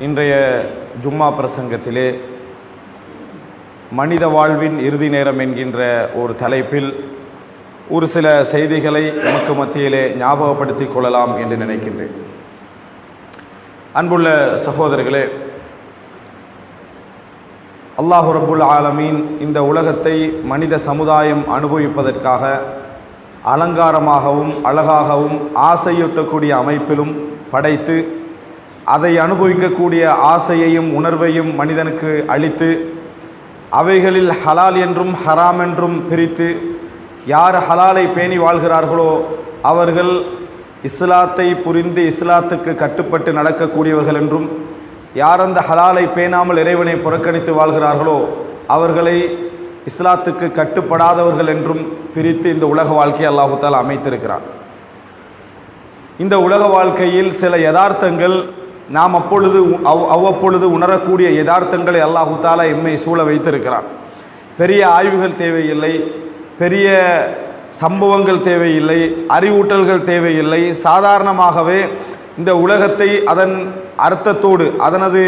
இன்றைய ஜும்மா பிரசங்கத்திலே மனித வாழ்வின் இறுதி நேரம் என்கின்ற ஒரு தலைப்பில் ஒரு சில செய்திகளை நமக்கு மத்தியிலே ஞாபகப்படுத்திக் கொள்ளலாம் என்று நினைக்கின்றேன். அன்புள்ள சகோதரர்களே, அல்லாஹ் ரப்புல் ஆலமீன் இந்த உலகத்தை மனித சமுதாயம் அனுபவிப்பதற்காக அலங்காரமாகவும் அழகாகவும் ஆசையூட்டக்கூடிய அமைப்பிலும் படைத்து அதை அனுபவிக்கக்கூடிய ஆசையையும் உணர்வையும் மனிதனுக்கு அளித்து அவைகளில் ஹலால் என்றும் ஹராம் என்றும் பிரித்து யார் ஹலாலை பேணி வாழ்கிறார்களோ அவர்கள் இஸ்லாத்தை புரிந்து இஸ்லாத்துக்கு கட்டுப்பட்டு நடக்கக்கூடியவர்கள் என்றும், யார் அந்த ஹலாலை பேணாமல் இறைவனை புறக்கணித்து வாழ்கிறார்களோ அவர்களை இஸ்லாத்துக்கு கட்டுப்படாதவர்கள் என்றும் பிரித்து இந்த உலக வாழ்க்கையை அல்லாஹ் தஆலா அமைத்திருக்கிறார். இந்த உலக வாழ்க்கையில் சில யதார்த்தங்கள் நாம் அவ்வப்பொழுது உணரக்கூடிய யதார்த்தங்களை அல்லாஹ் தஆலா எம்மை சூழ வைத்திருக்கிறார். பெரிய ஆய்வுகள் தேவையில்லை, பெரிய சம்பவங்கள் தேவையில்லை, அறிவூட்டல்கள் தேவையில்லை. சாதாரணமாகவே இந்த உலகத்தை அதன் அர்த்தத்தோடு அதாவது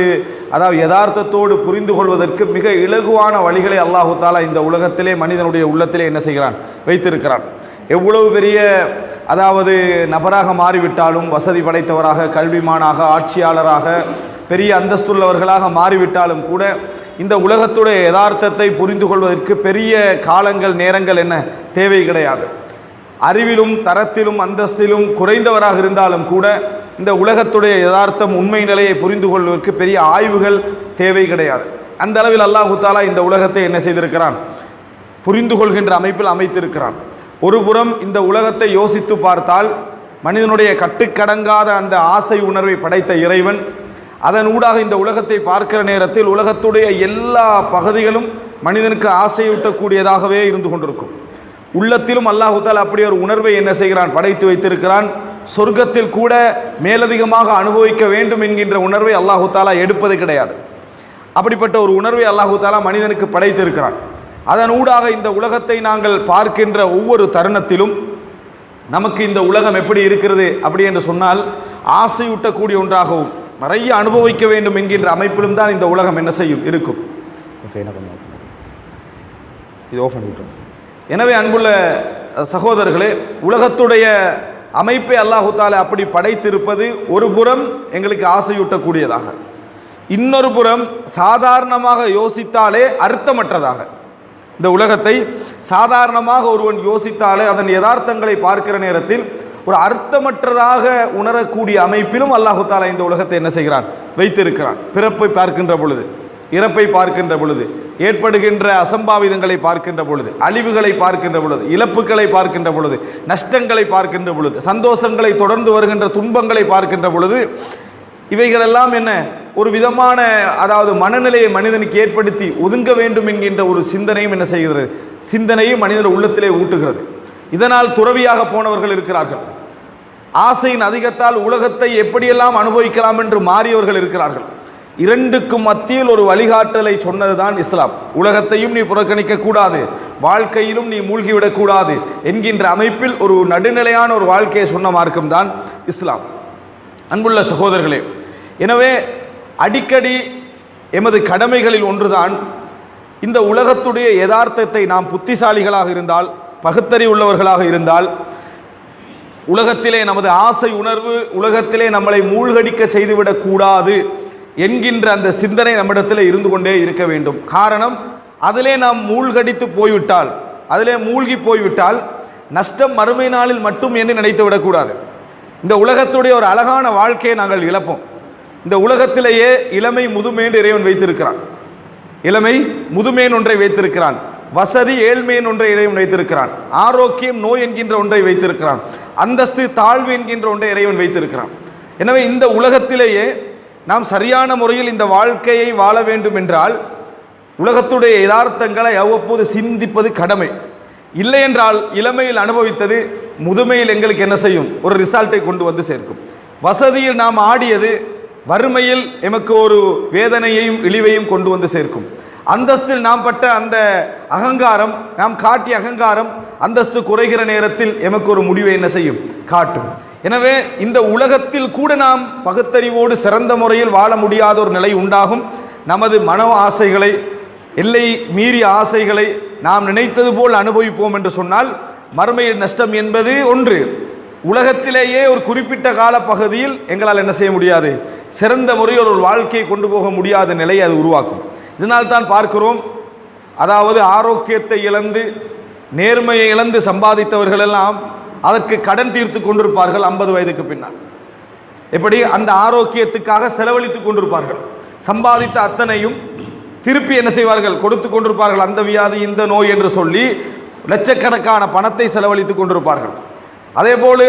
யதார்த்தத்தோடு புரிந்து கொள்வதற்கு மிக இலகுவான வழிகளை அல்லாஹ் தஆலா இந்த உலகத்திலே மனிதனுடைய உள்ளத்திலே என்ன செய்கிறான், வைத்திருக்கிறான். எவ்வளவு பெரிய நபராக மாறிவிட்டாலும், வசதி படைத்தவராக, கல்விமானாக, ஆட்சியாளராக, பெரிய அந்தஸ்துள்ளவர்களாக மாறிவிட்டாலும் கூட இந்த உலகத்துடைய யதார்த்தத்தை புரிந்து கொள்வதற்கு பெரிய காலங்கள் நேரங்கள் என்ன தேவை கிடையாது. அறிவிலும் தரத்திலும் அந்தஸ்திலும் குறைந்தவராக இருந்தாலும் கூட இந்த உலகத்துடைய யதார்த்தம் உண்மை நிலையை புரிந்து கொள்வதற்கு பெரிய ஆய்வுகள் தேவை கிடையாது. அந்த அளவில் அல்லாஹ் தஆலா இந்த உலகத்தை என்ன செய்திருக்கிறான், புரிந்து கொள்கின்ற அமைப்பில் அமைத்திருக்கிறான். ஒரு புறம் இந்த உலகத்தை யோசித்து பார்த்தால் மனிதனுடைய கட்டுக்கடங்காத அந்த ஆசை உணர்வை படைத்த இறைவன் அதன் ஊடாக இந்த உலகத்தை பார்க்கிற நேரத்தில் உலகத்துடைய எல்லா பகுதிகளும் மனிதனுக்கு ஆசையூட்டக்கூடியதாகவே இருந்து கொண்டிருக்கும். உள்ளத்திலும் அல்லாஹ் தஆலா அப்படி ஒரு உணர்வை என்ன செய்கிறான், படைத்து வைத்திருக்கிறான். சொர்க்கத்தில் கூட மேலதிகமாக அனுபவிக்க வேண்டும் என்கின்ற உணர்வை அல்லாஹ் தஆலா எடுப்பது கிடையாது. அப்படிப்பட்ட ஒரு உணர்வை அல்லாஹ் தஆலா மனிதனுக்கு படைத்திருக்கிறான். அதன் ஊடாக இந்த உலகத்தை நாங்கள் பார்க்கின்ற ஒவ்வொரு தருணத்திலும் நமக்கு இந்த உலகம் எப்படி இருக்கிறது அப்படி என்று சொன்னால் ஆசையூட்டக்கூடிய ஒன்றாகவும் நிறைய அனுபவிக்க வேண்டும் என்கின்ற அமைப்பிலும் தான் இந்த உலகம் என்ன செய்யும் இருக்கும். எனவே அன்புள்ள சகோதரர்களே, உலகத்துடைய அமைப்பை அல்லாஹ் தஆலா அப்படி படைத்திருப்பது ஒரு புறம் எங்களுக்கு ஆசையூட்டக்கூடியதாக, இன்னொரு புறம் சாதாரணமாக யோசித்தாலே அர்த்தமற்றதாக. இந்த உலகத்தை சாதாரணமாக ஒருவன் யோசித்தாலே அதன் யதார்த்தங்களை பார்க்கிற நேரத்தில் ஒரு அர்த்தமற்றதாக உணரக்கூடிய அமைப்பிலும் அல்லாஹ் தஆலா இந்த உலகத்தை என்ன செய்கிறான், வைத்திருக்கிறான். பிறப்பை பார்க்கின்ற பொழுது, இறப்பை பார்க்கின்ற பொழுது, ஏற்படுகின்ற அசம்பாவிதங்களை பார்க்கின்ற பொழுது, அழிவுகளை பார்க்கின்ற பொழுது, இழப்புகளை பார்க்கின்ற பொழுது, நஷ்டங்களை பார்க்கின்ற பொழுது, சந்தோஷங்களை தொடர்ந்து வருகின்ற துன்பங்களை பார்க்கின்ற பொழுது, இவைகளெல்லாம் என்ன ஒரு விதமான மனநிலையை மனிதனுக்கு ஏற்படுத்தி ஒதுங்க வேண்டும் என்கின்ற ஒரு சிந்தனையும் என்ன செய்கிறது, சிந்தனையும் மனிதன் உள்ளத்திலே ஊட்டுகிறது. இதனால் துறவியாக போனவர்கள் இருக்கிறார்கள். ஆசையின் அதிகத்தால் உலகத்தை எப்படியெல்லாம் அனுபவிக்கலாம் என்று மாறியவர்கள் இருக்கிறார்கள். இரண்டுக்கும் மத்தியில் ஒரு வழிகாட்டலை சொன்னதுதான் இஸ்லாம். உலகத்தையும் நீ புறக்கணிக்க கூடாது, வாழ்க்கையிலும் நீ மூழ்கிவிடக்கூடாது என்கின்ற அமைப்பில் ஒரு நடுநிலையான ஒரு வாழ்க்கையை சொன்ன மார்க்கம் தான் இஸ்லாம். அன்புள்ள சகோதரர்களே, எனவே அடிக்கடி எமது கடமைகளில் ஒன்றுதான் இந்த உலகத்துடைய யதார்த்தத்தை நாம் புத்திசாலிகளாக இருந்தால், பகுத்தறி உள்ளவர்களாக இருந்தால், உலகத்திலே நமது ஆசை உணர்வு உலகத்திலே நம்மளை மூழ்கடிக்க செய்துவிடக் கூடாது என்கின்ற அந்த சிந்தனை நம்மிடத்தில் இருந்து கொண்டே இருக்க வேண்டும். காரணம், அதிலே நாம் மூழ்கடித்து போய்விட்டால், அதிலே மூழ்கி போய்விட்டால் நஷ்டம் மறுமை நாளில் மட்டும் என்று நினைத்து விடக்கூடாது. இந்த உலகத்துடைய ஒரு அழகான வாழ்க்கையை நாங்கள் இழப்போம். இந்த உலகத்திலேயே இளமை முதுமைன்னு இறைவன் வைத்திருக்கிறான். இளமை முதுமையின் ஒன்றை வைத்திருக்கிறான், வசதி ஏழ்மையின் ஒன்றை இறைவன் வைத்திருக்கிறான், ஆரோக்கியம் நோய் என்கின்ற ஒன்றை வைத்திருக்கிறான், அந்தஸ்து தாழ்வு என்கின்ற ஒன்றை இறைவன் வைத்திருக்கிறான். எனவே இந்த உலகத்திலேயே நாம் சரியான முறையில் இந்த வாழ்க்கையை வாழ வேண்டும் என்றால் உலகத்துடைய யதார்த்தங்களை அவ்வப்போது சிந்திப்பது கடமை. இல்லை என்றால் இளமையில் அனுபவித்தது முதுமையில் எங்களுக்கு என்ன செய்யும், ஒரு ரிசல்ட்டை கொண்டு வந்து சேர்க்கும். வசதியில் நாம் ஆடியது வறுமையில் எமக்கு ஒரு வேதனையையும் இழிவையும் கொண்டு வந்து சேர்க்கும். அந்தஸ்தில் நாம் பட்ட அந்த அகங்காரம், நாம் காட்டிய அகங்காரம் அந்தஸ்து குறைகிற நேரத்தில் எமக்கு ஒரு முடிவை என்ன செய்யும், காட்டும். எனவே இந்த உலகத்தில் கூட நாம் பகுத்தறிவோடு சிறந்த முறையில் வாழ முடியாத ஒரு நிலை உண்டாகும். நமது மன ஆசைகளை, எல்லை மீறிய ஆசைகளை நாம் நினைத்தது போல் அனுபவிப்போம் என்று சொன்னால் மறுமையில் நஷ்டம் என்பது ஒன்று. உலகத்திலேயே ஒரு குறிப்பிட்ட கால பகுதியில் எங்களால் என்ன செய்ய முடியாது, சிறந்த முறையில் ஒரு வாழ்க்கையை கொண்டு போக முடியாத நிலையை அது உருவாக்கும். இதனால் தான் பார்க்கிறோம், அதாவது ஆரோக்கியத்தை இழந்து நேர்மையை இழந்து சம்பாதித்தவர்கள் எல்லாம் அதற்கு கடன் தீர்த்து கொண்டிருப்பார்கள் 50 வயதுக்கு பின்னால். எப்படி அந்த ஆரோக்கியத்துக்காக செலவழித்துக் கொண்டிருப்பார்கள். சம்பாதித்த அத்தனையும் திருப்பி என்ன செய்வார்கள், கொடுத்து கொண்டிருப்பார்கள். அந்த வியாதி இந்த நோய் என்று சொல்லி லட்சக்கணக்கான பணத்தை செலவழித்துக் கொண்டிருப்பார்கள். அதே போல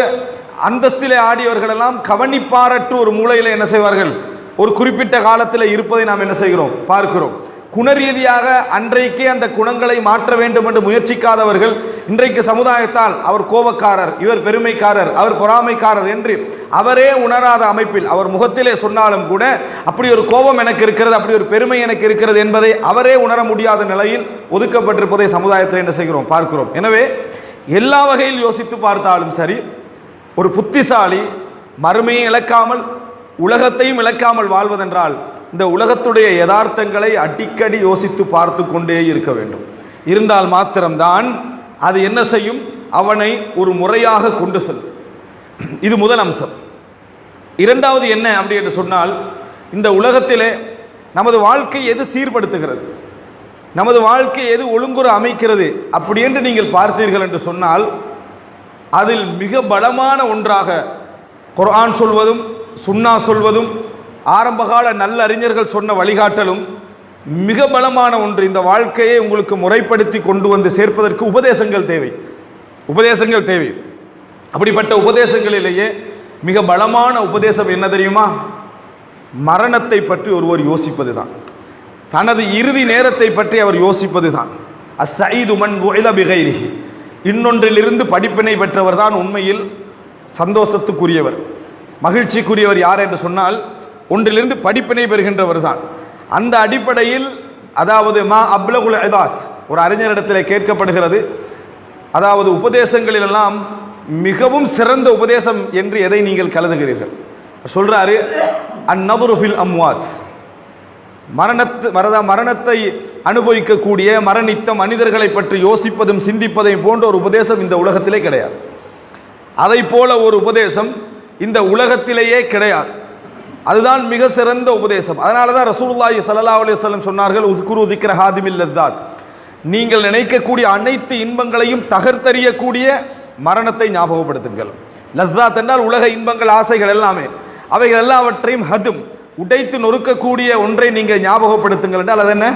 அந்தஸ்திலே ஆடியவர்கள் எல்லாம் கவனிப்பாரற்று ஒரு மூலையில் என்ன செய்வார்கள், ஒரு குறிப்பிட்ட காலத்தில் இருப்பதை நாம் என்ன செய்கிறோம், பார்க்கிறோம். குணரீதியாக அன்றைக்கே அந்த குணங்களை மாற்ற வேண்டும் என்று முயற்சிக்காதவர்கள் இன்றைக்கு சமுதாயத்தால் அவர் கோபக்காரர், இவர் பெருமைக்காரர், அவர் பொறாமைக்காரர் என்று அவரே உணராத அமைப்பில் அவர் முகத்திலே சொன்னாலும் கூட அப்படி ஒரு கோபம் எனக்கு இருக்கிறது, அப்படி ஒரு பெருமை எனக்கு இருக்கிறது என்பதை அவரே உணர முடியாத நிலையில் ஒதுக்கப்பட்டிருப்பதை சமுதாயத்தில் என்ன செய்கிறோம், பார்க்கிறோம். எனவே எல்லா வகையில் யோசித்து பார்த்தாலும் சரி, ஒரு புத்திசாலி மறுமையை இழக்காமல் உலகத்தையும் இழக்காமல் வாழ்வதென்றால் இந்த உலகத்துடைய யதார்த்தங்களை அடிக்கடி யோசித்து பார்த்து கொண்டே இருக்க வேண்டும். இருந்தால் மாத்திரம்தான் அது என்ன செய்யும், அவனை ஒரு முறையாக கொண்டு செல்லும். இது முதல் அம்சம். இரண்டாவது என்ன அப்படி என்று சொன்னால், இந்த உலகத்திலே நமது வாழ்க்கை எது சீர்படுத்துகிறது, நமது வாழ்க்கை எது ஒழுங்குற அமைக்கிறது அப்படி என்று நீங்கள் பார்த்தீர்கள் என்று சொன்னால், அதில் மிக பலமான ஒன்றாக குர்ஆன் சொல்வதும் சுன்னா சொல்வதும் ஆரம்பகால நல்ல அறிஞர்கள் சொன்ன வழிகாட்டலும் மிக பலமான ஒன்று. இந்த வாழ்க்கையை உங்களுக்கு முறைப்படுத்தி கொண்டு வந்து சேர்ப்பதற்கு உபதேசங்கள் தேவை, உபதேசங்கள் தேவை. அப்படிப்பட்ட உபதேசங்களிலேயே மிக பலமான உபதேசம் என்ன தெரியுமா, மரணத்தை பற்றி ஒருவர் யோசிப்பது தான். தனது இறுதி நேரத்தை பற்றி அவர் யோசிப்பது தான். அஸ்ஸஈது மன் புஇத பிகைரிஹி, இன்னொன்றிலிருந்து படிப்பினை பெற்றவர் தான் உண்மையில் சந்தோஷத்துக்குரியவர், மகிழ்ச்சிக்குரியவர். யார் என்று சொன்னால் ஒன்றிலிருந்து படிப்பினை பெறுகின்றவர் தான். அந்த அடிப்படையில் அதாவது மா அப்லகுல் இதாத், ஒரு அறிஞரிடத்தில் கேட்கப்படுகிறது, அதாவது உபதேசங்களிலெல்லாம் மிகவும் சிறந்த உபதேசம் என்று எதை நீங்கள் கருதுகிறீர்கள்? சொல்றாரு, அந்நதுரு ஃபில் அம்வாத், மரணத்தை அனுபவிக்கக்கூடிய மரணித்த மனிதர்களை பற்றி யோசிப்பதும் சிந்திப்பதையும் போன்ற ஒரு உபதேசம் இந்த உலகத்திலே கிடையாது. அதை போல ஒரு உபதேசம் இந்த உலகத்திலேயே கிடையாது. அதுதான் மிக சிறந்த உபதேசம். அதனால தான் ரசூலுல்லாஹி ஸல்லல்லாஹு அலைஹி வஸல்லம் சொன்னார்கள், உஸ்குரு திக்ர ஹாதிமில் லத்தாத், நீங்கள் நினைக்கக்கூடிய அனைத்து இன்பங்களையும் தகர்த்தெறியக்கூடிய மரணத்தை ஞாபகப்படுத்துங்கள். லத்தாத் என்றால் உலக இன்பங்கள், ஆசைகள் எல்லாமே, அவைகள் எல்லாவற்றையும் ஹதும் உடைத்து நொறுக்கக்கூடிய ஒன்றை நீங்கள் ஞாபகப்படுத்துங்கள் என்றால் அது என்ன,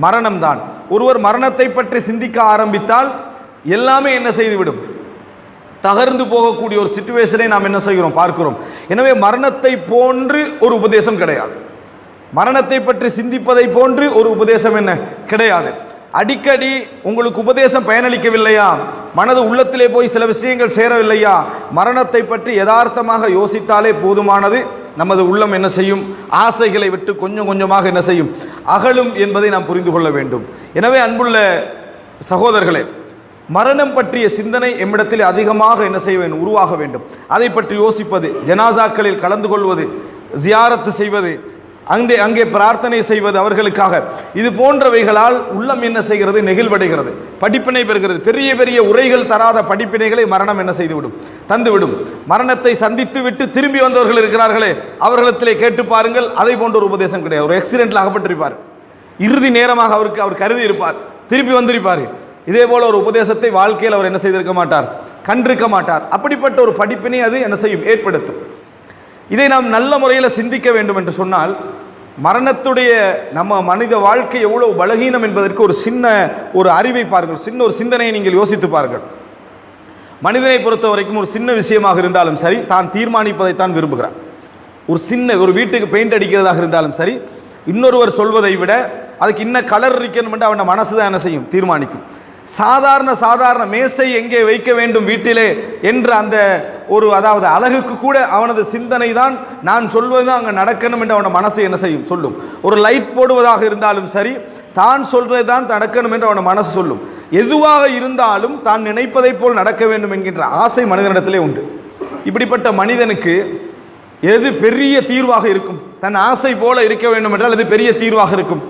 மரணம் தான். ஒருவர் மரணத்தை பற்றி சிந்திக்க ஆரம்பித்தால் எல்லாமே என்ன செய்துவிடும், தகர்ந்து போகக்கூடிய ஒரு சிச்சுவேஷனை நாம் என்ன செய்கிறோம், பார்க்கிறோம். எனவே மரணத்தை போன்று ஒரு உபதேசம் கிடையாது, மரணத்தை பற்றி சிந்திப்பதை போன்று ஒரு உபதேசம் என்ன கிடையாது. அடிக்கடி உங்களுக்கு உபதேசம் பயனளிக்கவில்லையா, மனது உள்ளத்திலே போய் சில விஷயங்கள் சேரவில்லையா, மரணத்தை பற்றி யதார்த்தமாக யோசித்தாலே போதுமானது. நமது உள்ளம் என்ன செய்யும், ஆசைகளை விட்டு கொஞ்சம் கொஞ்சமாக என்ன செய்யும், அகலும் என்பதை நாம் புரிந்து கொள்ள வேண்டும். எனவே அன்புள்ள சகோதரர்களே, மரணம் பற்றிய சிந்தனை எம்மிடத்தில் அதிகமாக என்ன செய்ய வேண்டும், உருவாக வேண்டும். அதை பற்றி யோசிப்பது, ஜனாசாக்களில் கலந்து கொள்வது, ஜியாரத்து செய்வது, அங்கே பிரார்த்தனை செய்வது அவர்களுக்காக, இது போன்றவைகளால் உள்ளம் என்ன செய்கிறது, நெகிழ்வடைகிறது, படிப்பினை பெறுகிறது. பெரிய பெரிய உரைகள் தராத படிப்பினைகளை மரணம் என்ன செய்துவிடும், தந்துவிடும். மரணத்தை சந்தித்து விட்டு திரும்பி வந்தவர்கள் இருக்கிறார்களே, அவர்களிடத்திலே கேட்டு பாருங்கள், அதை போன்ற ஒரு உபதேசம் கிடையாது. ஒரு ஆக்சிடென்ட்ல அகப்பட்டிருப்பார், இறுதி நேரமாக அவர் கருதி இருப்பார், திருப்பி வந்திருப்பார். இதே போல ஒரு உபதேசத்தை வாழ்க்கையில் அவர் என்ன செய்திருக்க மாட்டார், கண்டிருக்க மாட்டார். அப்படிப்பட்ட ஒரு படிப்பினை அது என்ன செய்யும், ஏற்படுத்தும். இதை நாம் நல்ல முறையில் சிந்திக்க வேண்டும் என்று சொன்னால், மரணத்துடைய நம்ம மனித வாழ்க்கை எவ்வளவு பலகீனம் என்பதற்கு ஒரு சின்ன ஒரு அறிவை பாருங்கள், சின்ன ஒரு சிந்தனையை நீங்கள் யோசித்து பாருங்கள். மனிதனை பொறுத்த வரைக்கும் ஒரு சின்ன விஷயமாக இருந்தாலும் சரி, தான் தீர்மானிப்பதைத்தான் விரும்புகிறான். ஒரு வீட்டுக்கு பெயிண்ட் அடிக்கிறதாக இருந்தாலும் சரி, இன்னொருவர் சொல்வதை விட அதுக்கு இன்னும் கலர் இருக்கணும் என்று அவன் மனசு தான் என்ன செய்யும், தீர்மானிக்கும். சாதாரண மேசை எங்கே வைக்க வேண்டும் வீட்டிலே என்ற அந்த ஒரு அதாவது அழகுக்கு கூட அவனது சிந்தனை தான், நான் சொல்வதுதான் அங்கே நடக்கணும் என்று அவன மனசு என்ன செய்யும், சொல்லும். ஒரு லைட் போடுவதாக இருந்தாலும் சரி, தான் சொல்றது தான் நடக்கணும் என்று அவன மனசு சொல்லும். எதுவாக இருந்தாலும் தான் நினைப்பதை போல் நடக்க வேண்டும் என்கின்ற ஆசை மனிதனிடத்திலே உண்டு. இப்படிப்பட்ட மனிதனுக்கு எது பெரிய தீர்வாக இருக்கும்? தன் ஆசை போல இருக்க வேண்டும் என்றால் அது பெரிய தீர்வாக இருக்கும்.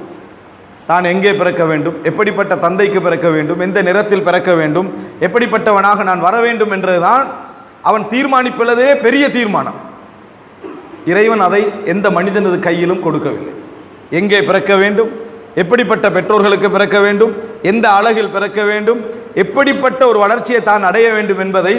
தான் எங்கே பிறக்க வேண்டும், எப்படிப்பட்ட தந்தைக்கு பிறக்க வேண்டும், எந்த நிறத்தில் பிறக்க வேண்டும், எப்படிப்பட்டவனாக நான் வர வேண்டும் என்றுதான் அவன் தீர்மானிப்பதே பெரிய தீர்மானம். இறைவன் அதை எந்த மனிதனது கையிலும் கொடுக்கவில்லை. எங்கே பிறக்க வேண்டும், எப்படிப்பட்ட பெற்றோர்களுக்கு பிறக்க வேண்டும், எந்த அழகில் பிறக்க வேண்டும், எப்படிப்பட்ட ஒரு வளர்ச்சியை தான் அடைய வேண்டும் என்பதை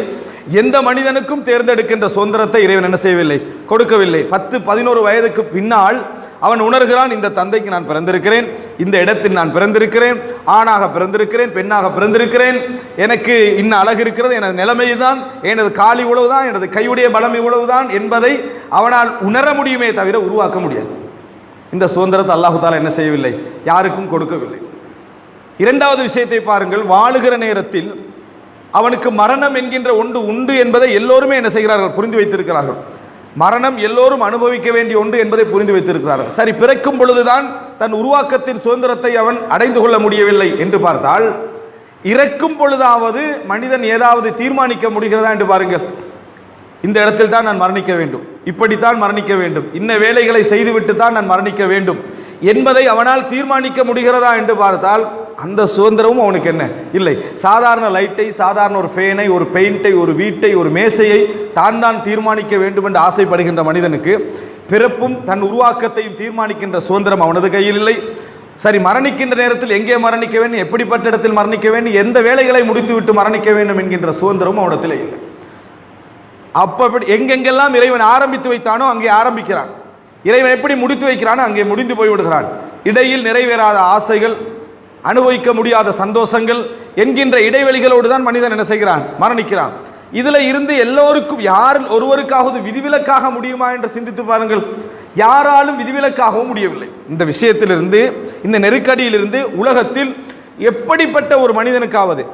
எந்த மனிதனுக்கும் தேர்ந்தெடுக்கின்ற சுதந்திரத்தை இறைவன் என்ன செய்யவில்லை, கொடுக்கவில்லை. 10-11 வயதுக்கு பின்னால் அவன் உணர்கிறான், இந்த தந்தைக்கு நான் பிறந்திருக்கிறேன், இந்த இடத்தில் நான் பிறந்திருக்கிறேன், ஆணாக பிறந்திருக்கிறேன், பெண்ணாக பிறந்திருக்கிறேன், எனக்கு இன்ன அழகு இருக்கிறது, எனது நிலைமை தான், எனது கால் இவ்வளவுதான், எனது கையுடைய பலம் இவ்வளவுதான் என்பதை அவனால் உணர முடியுமே தவிர உருவாக்க முடியாது. இந்த சுதந்திரத்தை அல்லாஹு தாலா என்ன செய்யவில்லை, யாருக்கும் கொடுக்கவில்லை. இரண்டாவது விஷயத்தை பாருங்கள், வாழுகிற நேரத்தில் அவனுக்கு மரணம் என்கின்ற ஒன்று உண்டு என்பதை எல்லோருமே என்ன செய்கிறார்கள், புரிந்து வைத்திருக்கிறார்கள். மரணம் எல்லோரும் அனுபவிக்க வேண்டிய ஒன்று என்பதை புரிந்து வைத்திருக்கிறார்கள். சரி, பிறக்கும் பொழுதுதான் தன் உருவாக்கத்தின் சுதந்திரத்தை அவன் அடைந்து கொள்ள முடியவில்லை என்று பார்த்தால், இறக்கும் பொழுதாவது மனிதன் ஏதாவது தீர்மானிக்க முடிகிறதா என்று பாருங்கள். இந்த இடத்தில் தான் நான் மரணிக்க வேண்டும், இப்படித்தான் மரணிக்க வேண்டும், இன்ன வேலைகளை செய்துவிட்டு தான் நான் மரணிக்க வேண்டும் என்பதை அவனால் தீர்மானிக்க முடிகிறதா என்று பார்த்தால் அந்த சுதந்திரமும் அவனுக்கு என்ன இல்லை. சாதாரண லைட்டை, சாதாரண ஒரு ஃபேனை, ஒரு பெயிண்டை, ஒரு வீட்டை, ஒரு மேசையை தான் தீர்மானிக்க வேண்டும் என்று ஆசைப்படுகின்ற மனிதனுக்கு பிறப்பும் தன் உருவாக்கத்தையும் தீர்மானிக்கின்ற சுதந்திரம் அவனது கையில் இல்லை. சரி, மரணிக்கின்ற நேரத்தில் எங்கே மரணிக்க வேண்டும், எப்படிப்பட்ட இடத்தில் மரணிக்க வேண்டும், எந்த வேலைகளை முடித்துவிட்டு மரணிக்க வேண்டும் என்கின்ற சுதந்திரமும் அவனத்தில் இல்லை. அப்படி எங்கெங்கெல்லாம் இறைவன் ஆரம்பித்து வைத்தானோ அங்கே ஆரம்பிக்கிறான், இறைவன் எப்படி முடித்து வைக்கிறானோ அங்கே முடிந்து போய்விடுகிறான். இடையில் நிறைவேறாத ஆசைகள், அனுபவிக்க முடியாத சந்தோஷங்கள் என்கின்ற இடைவெளிகளோடு தான் மனிதன் என்ன செய்கிறான், மரணிக்கிறான். இதுல இருந்து எல்லோருக்கும் யார் ஒருவருக்காவது விதிவிலக்காக முடியுமா என்று சிந்தித்து பாருங்கள். யாராலும் விதிவிலக்காகவும் முடியவில்லை. இந்த விஷயத்திலிருந்து, இந்த நெருக்கடியிலிருந்து உலகத்தில் எப்படிப்பட்ட ஒரு மனிதனுக்காவது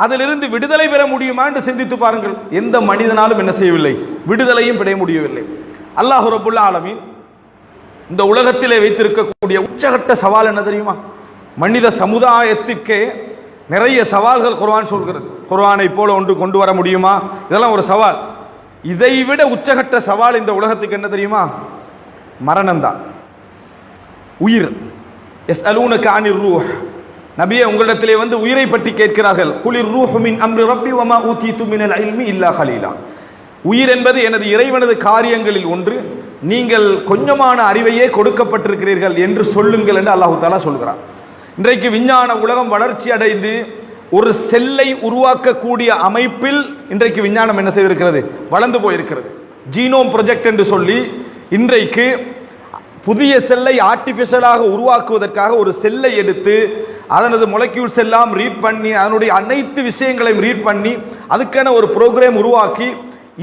அதிலிருந்து விடுதலை பெற முடியுமா என்று சிந்தித்து பாருங்கள். எந்த மனிதனாலும் என்ன செய்யவில்லை, விடுதலையும் பெற முடியவில்லை. அல்லாஹ் ரப்புல் ஆலமீன் இந்த உலகத்திலே வைத்திருக்கக்கூடிய உச்சகட்ட சவால் என்ன தெரியுமா? மனித சமுதாயத்திற்கே நிறைய சவால்கள் குர்ஆன் சொல்கிறது. குர்ஆனை போல ஒன்று கொண்டு வர முடியுமா? இதெல்லாம் ஒரு சவால். இதைவிட உச்சகட்ட சவால் இந்த உலகத்துக்கு என்ன தெரியுமா? மரணம் தான், உயிர். யஸ்அலூனக அனிர் ரூஹ், நபியே உங்களிடத்திலே வந்து உயிரை பற்றி கேட்கிறார்கள். குலிர் ரூஹு மின் அம்ரி ரப்பி வமா ஊதீது மினல் இல்மி இல்லா கலீலா. உயிர் என்பது எனது இறைவனது காரியங்களில் ஒன்று, நீங்கள் கொஞ்சமான அறிவையே கொடுக்கப்பட்டிருக்கிறீர்கள் என்று சொல்லுங்கள் என்று அல்லாஹ் தஆலா சொல்கிறான். இன்றைக்கு விஞ்ஞான உலகம் வளர்ச்சி அடைந்து ஒரு செல்லை உருவாக்கக்கூடிய அமைப்பில் இன்றைக்கு விஞ்ஞானம் என்ன செய்திருக்கிறது, வளர்ந்து போயிருக்கிறது. ஜீனோம் ப்ராஜெக்ட் என்று சொல்லி இன்றைக்கு புதிய செல்லை ஆர்டிஃபிஷியலாக உருவாக்குவதற்காக ஒரு செல்லை எடுத்து அதனது மொலக்யூல்ஸ் எல்லாம் ரீட் பண்ணி அதனுடைய அனைத்து விஷயங்களையும் ரீட் பண்ணி அதுக்கான ஒரு ப்ரோக்ராம் உருவாக்கி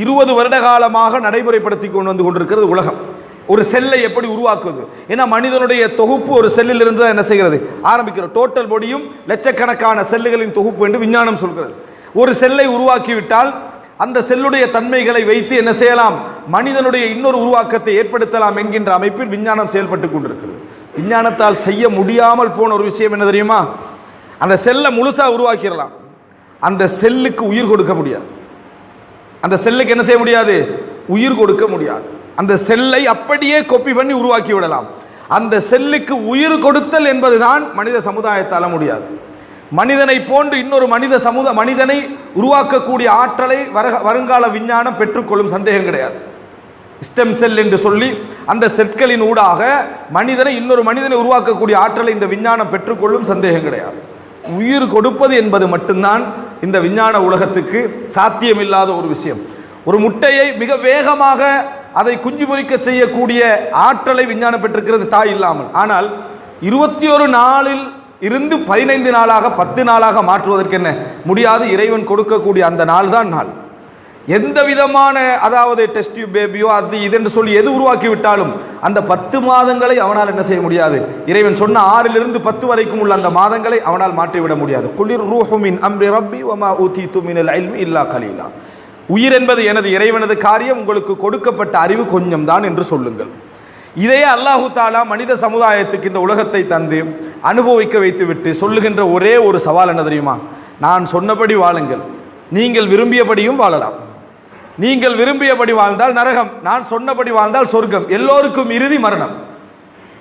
20 வருட காலமாக நடைமுறைப்படுத்தி கொண்டு வந்து கொண்டிருக்கிறது உலகம். ஒரு செல்லை எப்படி உருவாக்குவது? ஏன்னா மனிதனுடைய தொகுப்பு ஒரு செல்லில் இருந்து தான் என்ன செய்கிறது, ஆரம்பிக்கிறது. டோட்டல் பாடியும் லட்சக்கணக்கான செல்லுகளின் தொகுப்பு என்று விஞ்ஞானம் சொல்கிறது. ஒரு செல்லை உருவாக்கிவிட்டால் அந்த செல்லுடைய தன்மைகளை வைத்து என்ன செய்யலாம், மனிதனுடைய இன்னொரு உருவாக்கத்தை ஏற்படுத்தலாம் என்கின்ற அமைப்பில் விஞ்ஞானம் செயல்பட்டு கொண்டிருக்கிறது. விஞ்ஞானத்தால் செய்ய முடியாமல் போன ஒரு விஷயம் என்ன தெரியுமா? அந்த செல்லை முழுசா உருவாக்கிடலாம், அந்த செல்லுக்கு உயிர் கொடுக்க முடியாது. அந்த செல்லுக்கு என்ன செய்ய முடியாது, உயிர் கொடுக்க முடியாது. அந்த செல்லை அப்படியே காப்பி பண்ணி உருவாக்கி விடலாம். அந்த செல்லுக்கு உயிர் கொடுத்தல் என்பதுதான் மனித சமுதாயத்தால முடியாது. மனிதனை போன்று இன்னொரு மனிதனை உருவாக்கக்கூடிய ஆற்றலை வருங்கால விஞ்ஞானம் பெற்றுக்கொள்ளும், சந்தேகம் கிடையாது. ஸ்டெம் செல் என்று சொல்லி அந்த செல்களின் ஊடாக மனிதனை இன்னொரு மனிதனை உருவாக்கக்கூடிய ஆற்றலை இந்த விஞ்ஞானம் பெற்றுக்கொள்ளும், சந்தேகம் கிடையாது. உயிர் கொடுப்பது என்பது மட்டும்தான் இந்த விஞ்ஞான உலகத்துக்கு சாத்தியமில்லாத ஒரு விஷயம். ஒரு முட்டையை மிக வேகமாக அதை குஞ்சு பொரிக்க செய்யக்கூடிய ஆற்றலை விஞ்ஞானம் பெற்றிருக்கிறது தாய் இல்லாமல். ஆனால் 21 நாளில் இருந்து 15 நாளாக 10 நாளாக மாற்றுவதற்கு என்ன முடியாது. இறைவன் கொடுக்கக்கூடிய அந்த நாள் தான் நாள். எந்த விதமான அதாவது டெஸ்ட் பேபியோ அது இதென்று சொல்லி எது உருவாக்கி விட்டாலும் அந்த 10 மாதங்களை அவனால் என்ன செய்ய முடியாது. இறைவன் சொன்ன 6லிருந்து 10 வரைக்கும் உள்ள அந்த மாதங்களை அவனால் மாற்றிவிட முடியாது. குலிர் ரூஹு மின் அம்ரி ரப்பி வமா ஊதீது மினல் இல்மி இல்லா கலீலா. உயிர் என்பது எனது இறைவனது காரியம், உங்களுக்கு கொடுக்கப்பட்ட அறிவு கொஞ்சம் தான் என்று சொல்லுங்கள். இதையே அல்லாஹு தாலா மனித சமுதாயத்துக்கு இந்த உலகத்தை தந்து அனுபவிக்க வைத்து விட்டு சொல்லுகின்ற ஒரே ஒரு சவால் என்ன தெரியுமா? நான் சொன்னபடி வாழுங்கள், நீங்கள் விரும்பியபடியும் வாழலாம். நீங்கள் விரும்பியபடி வாழ்ந்தால் நரகம், நான் சொன்னபடி வாழ்ந்தால் சொர்க்கம். எல்லோருக்கும் இறுதி மரணம்.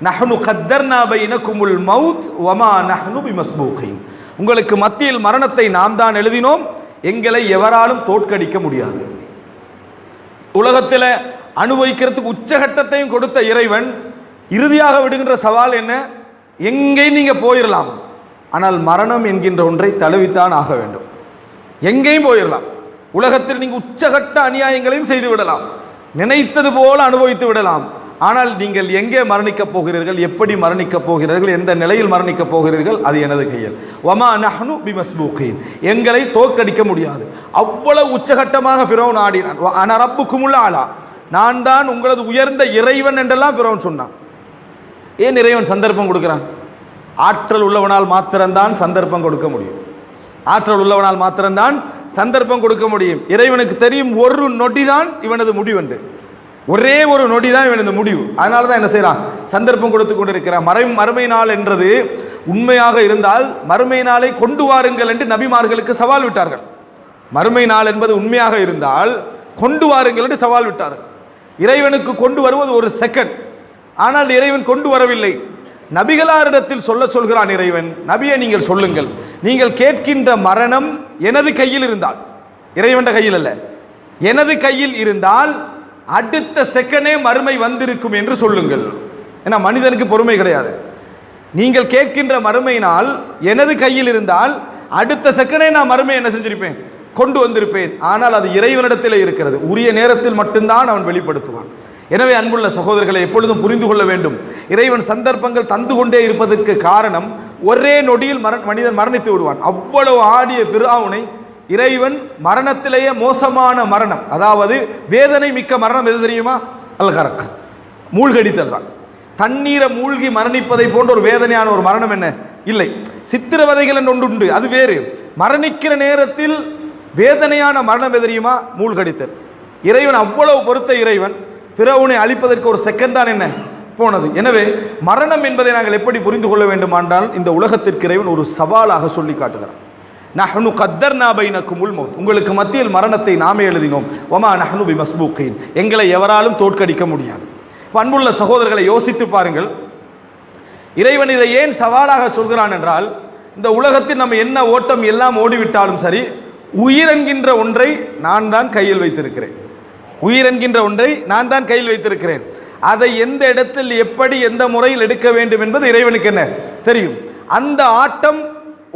நஹ்னு கத்தர்னா பைனகுமுல் மௌத் வமா நஹ்னு பிமஸ்பூகின். உங்களுக்கு மத்தியில் மரணத்தை நாம் தான் எழுதினோம், எங்களை எவராலும் தோற்கடிக்க முடியாது. உலகத்தில் அனுபவிக்கிறதுக்கு உச்சகட்டத்தையும் கொடுத்த இறைவன் இறுதியாக விடுகின்ற சவால் என்ன? எங்கேயும் நீங்க போயிடலாம், ஆனால் மரணம் என்கின்ற ஒன்றை தழுவித்தான் ஆக வேண்டும். எங்கேயும் போயிடலாம், உலகத்தில் நீங்க உச்சகட்ட அநியாயங்களையும் செய்து விடலாம், நினைத்தது போல அனுபவித்து விடலாம், ஆனால் நீங்கள் எங்கே மரணிக்கப் போகிறீர்கள், எப்படி மரணிக்கப் போகிறீர்கள், எந்த நிலையில் மரணிக்கப் போகிறீர்கள், அது எனது கையில். வமா நஹ்னு பிமஸ்பூகின், எங்களை தோற்கடிக்க முடியாது. அவ்வளவு உச்சகட்டமாக ஃபிரௌன் ஆடினான். அன ரப்புக்குமுல் ஆலா, நான் தான் உங்களது உயர்ந்த இறைவன் என்றெல்லாம் ஃபிரௌன் சொன்னான். ஏன் இறைவன் சந்தர்ப்பம் கொடுக்கிறான்? ஆற்றல் உள்ளவனால் மாத்திரம்தான் சந்தர்ப்பம் கொடுக்க முடியும். ஆற்றல் உள்ளவனால் மாத்திரம்தான் சந்தர்ப்பம் கொடுக்க முடியும். இறைவனுக்கு தெரியும் ஒரு நொடிதான் இவனது முடிவென்று, ஒரே ஒரு நொடி தான் இவனது முடிவு. அதனால தான் என்ன செய்யறான்? சந்தர்ப்பம் கொடுத்து கொண்டிருக்கிறான். மறுமை நாள் என்றது உண்மையாக இருந்தால் மறுமை நாளை கொண்டு வாருங்கள் என்று நபிமார்களுக்கு சவால் விட்டார்கள். மறுமை நாள் என்பது உண்மையாக இருந்தால் கொண்டு வாருங்கள் என்று சவால் விட்டார்கள். இறைவனுக்கு கொண்டு வருவது ஒரு செகண்ட், ஆனால் இறைவன் கொண்டு வரவில்லை. நபிகளாரிடத்தில் சொல்கிறான் இறைவன், நபியை நீங்கள் சொல்லுங்கள், நீங்கள் கேட்கின்ற மரணம் எனது கையில் இருந்தால், இறைவன் கையில் அல்ல, எனது கையில் இருந்தால் அடுத்த செகண்டே மறுமை வந்திருக்கும் என்று சொல்லுங்கள். ஏன்னா மனிதனுக்கு பொறுமை கிடையாது. நீங்கள் கேட்கின்ற மறுமை நாள் எனது கையில் இருந்தால் அடுத்த செகண்டே நான் மறுமை என்ன செஞ்சிருப்பேன்? கொண்டு வந்திருப்பேன். ஆனால் அது இறைவனிடத்தில் இருக்கிறது, உரிய நேரத்தில் மட்டும்தான் அவன் வெளிப்படுத்துவான். எனவே அன்புள்ள சகோதரர்களை எப்பொழுதும் புரிந்து கொள்ள வேண்டும், இறைவன் சந்தர்ப்பங்கள் தந்து கொண்டே இருப்பதற்கு காரணம் ஒரே நொடியில் மனிதன் மரணித்து விடுவான். அவ்வளவு ஆடிய ஃபிரௌனை இறைவன் மரணத்திலேயே மோசமான மரணம், அதாவது வேதனை மிக்க மரணம் எது தெரியுமா? அல்கரக், மூழ்கடித்தல் தான். தண்ணீரை மூழ்கி மரணிப்பதை போன்ற ஒரு வேதனையான ஒரு மரணம் என்ன இல்லை. சித்திரவதைகள் என்று ஒன்று உண்டு, அது வேறு. மரணிக்கிற நேரத்தில் வேதனையான மரணம் எது தெரியுமா? மூழ்கடித்தல். இறைவன் அவ்வளவு பொறுத்த இறைவன் ஃபிரௌனை அழிப்பதற்கு ஒரு செகண்ட் தான் என்ன போனது. எனவே மரணம் என்பதை நாங்கள் எப்படி புரிந்து கொள்ள வேண்டுமானால் இந்த உலகத்திற்கு இறைவன் ஒரு சவாலாக சொல்லி காட்டுகிறான். நஹ்னு கத்தர்னா பைனகுமுல் மௌத், உங்களுக்கு மத்தியில் மரணத்தை நாமே எழுதினோம். வமா நஹ்னு பிமஸ்பூகின், எங்களை எவராலும் தோற்கடிக்க முடியாது. அன்புள்ள சகோதரர்களை யோசித்து பாருங்கள், இறைவன் இதை ஏன் சவாலாக சொல்கிறான் என்றால், இந்த உலகத்தில் நம்ம என்ன ஓட்டம் எல்லாம் ஓடிவிட்டாலும் சரி, உயிர் என்கின்ற ஒன்றை நான் தான் கையில் வைத்திருக்கிறேன். உயிர் என்கின்ற ஒன்றை நான் தான் கையில் வைத்திருக்கிறேன். அதை எந்த இடத்தில் எப்படி எந்த முறையில் எடுக்க வேண்டும் என்பது இறைவனுக்கு என்ன தெரியும். அந்த ஆட்டம்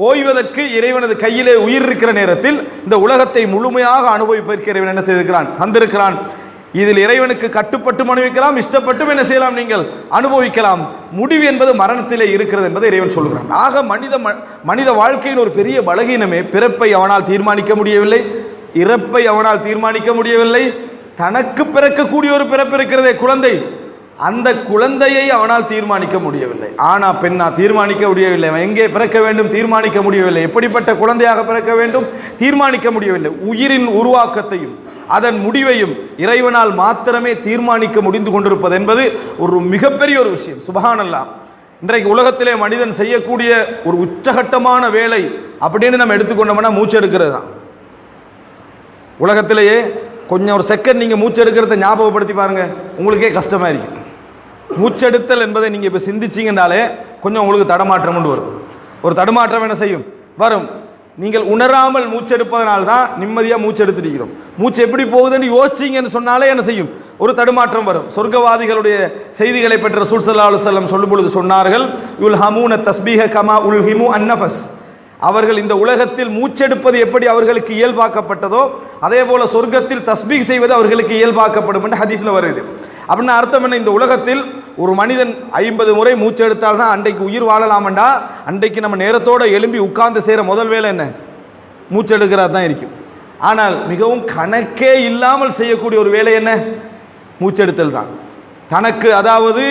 ஓய்வதற்கு இறைவனது கையிலே உயிர் இருக்கிற நேரத்தில் இந்த உலகத்தை முழுமையாக அனுபவிப்பதற்கு இறைவன் என்ன செய்திருக்கிறான்? தந்திருக்கிறான். இதில் இறைவனுக்கு கட்டுப்பட்டு அனுபவிக்கலாம், இஷ்டப்பட்டும் என்ன செய்யலாம், நீங்கள் அனுபவிக்கலாம். முடிவு என்பது மரணத்திலே இருக்கிறது என்பதை இறைவன் சொல்கிறான். ஆக மனித வாழ்க்கையின் ஒரு பெரிய பலகீனமே பிறப்பை அவனால் தீர்மானிக்க முடியவில்லை, இறப்பை அவனால் தீர்மானிக்க முடியவில்லை. தனக்கு பிறக்கக்கூடிய ஒரு பிறப்பு இருக்கிறதே, குழந்தை, அந்த குழந்தையை அவனால் தீர்மானிக்க முடியவில்லை. ஆனா பெண்ணா தீர்மானிக்க முடியவில்லை. எங்கே பிறக்க வேண்டும் தீர்மானிக்க முடியவில்லை. எப்படிப்பட்ட குழந்தையாக பிறக்க வேண்டும் தீர்மானிக்க முடியவில்லை. உயிரின் உருவாக்கத்தையும் அதன் முடிவையும் இறைவனால் மாத்திரமே தீர்மானிக்க முடிந்து கொண்டிருப்பது என்பது ஒரு மிகப்பெரிய ஒரு விஷயம். சுப்ஹானல்லாஹ். இன்றைக்கு உலகத்திலே மனிதன் செய்யக்கூடிய ஒரு உச்சகட்டமான வேலை அப்படின்னு நம்ம எடுத்துக்கொண்டோம்னா மூச்சு எடுக்கிறது தான். உலகத்திலேயே கொஞ்சம் ஒரு செகண்ட் நீங்கள் மூச்செடுக்கிறத ஞாபகப்படுத்தி பாருங்க, உங்களுக்கே கஷ்டமாக இருக்கும். மூச்செடுத்தல் என்பதை நீங்கள் இப்போ சிந்திச்சிங்கனாலே கொஞ்சம் உங்களுக்கு தடமாற்றம் கொண்டு வரும். ஒரு தடுமாற்றம் என்ன செய்யும்? வரும். நீங்கள் உணராமல் மூச்செடுப்பதனால்தான் நிம்மதியாக மூச்செடுத்துருக்கிறோம். மூச்சு எப்படி போகுதுன்னு யோசிச்சிங்கன்னு சொன்னாலே என்ன செய்யும்? ஒரு தடுமாற்றம் வரும். சொர்க்கவாதிகளுடைய செய்திகளை பெற்ற ரசூல் ஸல்லல்லாஹு அலைஹி வஸல்லம் சொல்லும் பொழுது சொன்னார்கள், யுல்ஹமூன தஸ்பீஹ கமா உல்ஹிமு அன்னஃபஸ். அவர்கள் இந்த உலகத்தில் மூச்செடுப்பது எப்படி அவர்களுக்கு இயல்பாக்கப்பட்டதோ அதே போல சொர்க்கத்தில் தஸ்பீக் செய்வது அவர்களுக்கு இயல்பாக்கப்படும் என்று ஹதீஸ்ல வருது. அப்படின்னா அர்த்தம் என்ன? இந்த உலகத்தில் ஒரு மனிதன் 50 முறை மூச்செடுத்தால் தான் அன்றைக்கு உயிர் வாழலாமண்டா, அன்றைக்கு நம்ம நேரத்தோட எழும்பி உட்கார்ந்து செய்கிற முதல் வேலை என்ன? மூச்செடுக்கிறதா தான் இருக்கும். ஆனால் மிகவும் கணக்கே இல்லாமல் செய்யக்கூடிய ஒரு வேலை என்ன? மூச்செடுத்தல் தான். தனக்கு அதாவது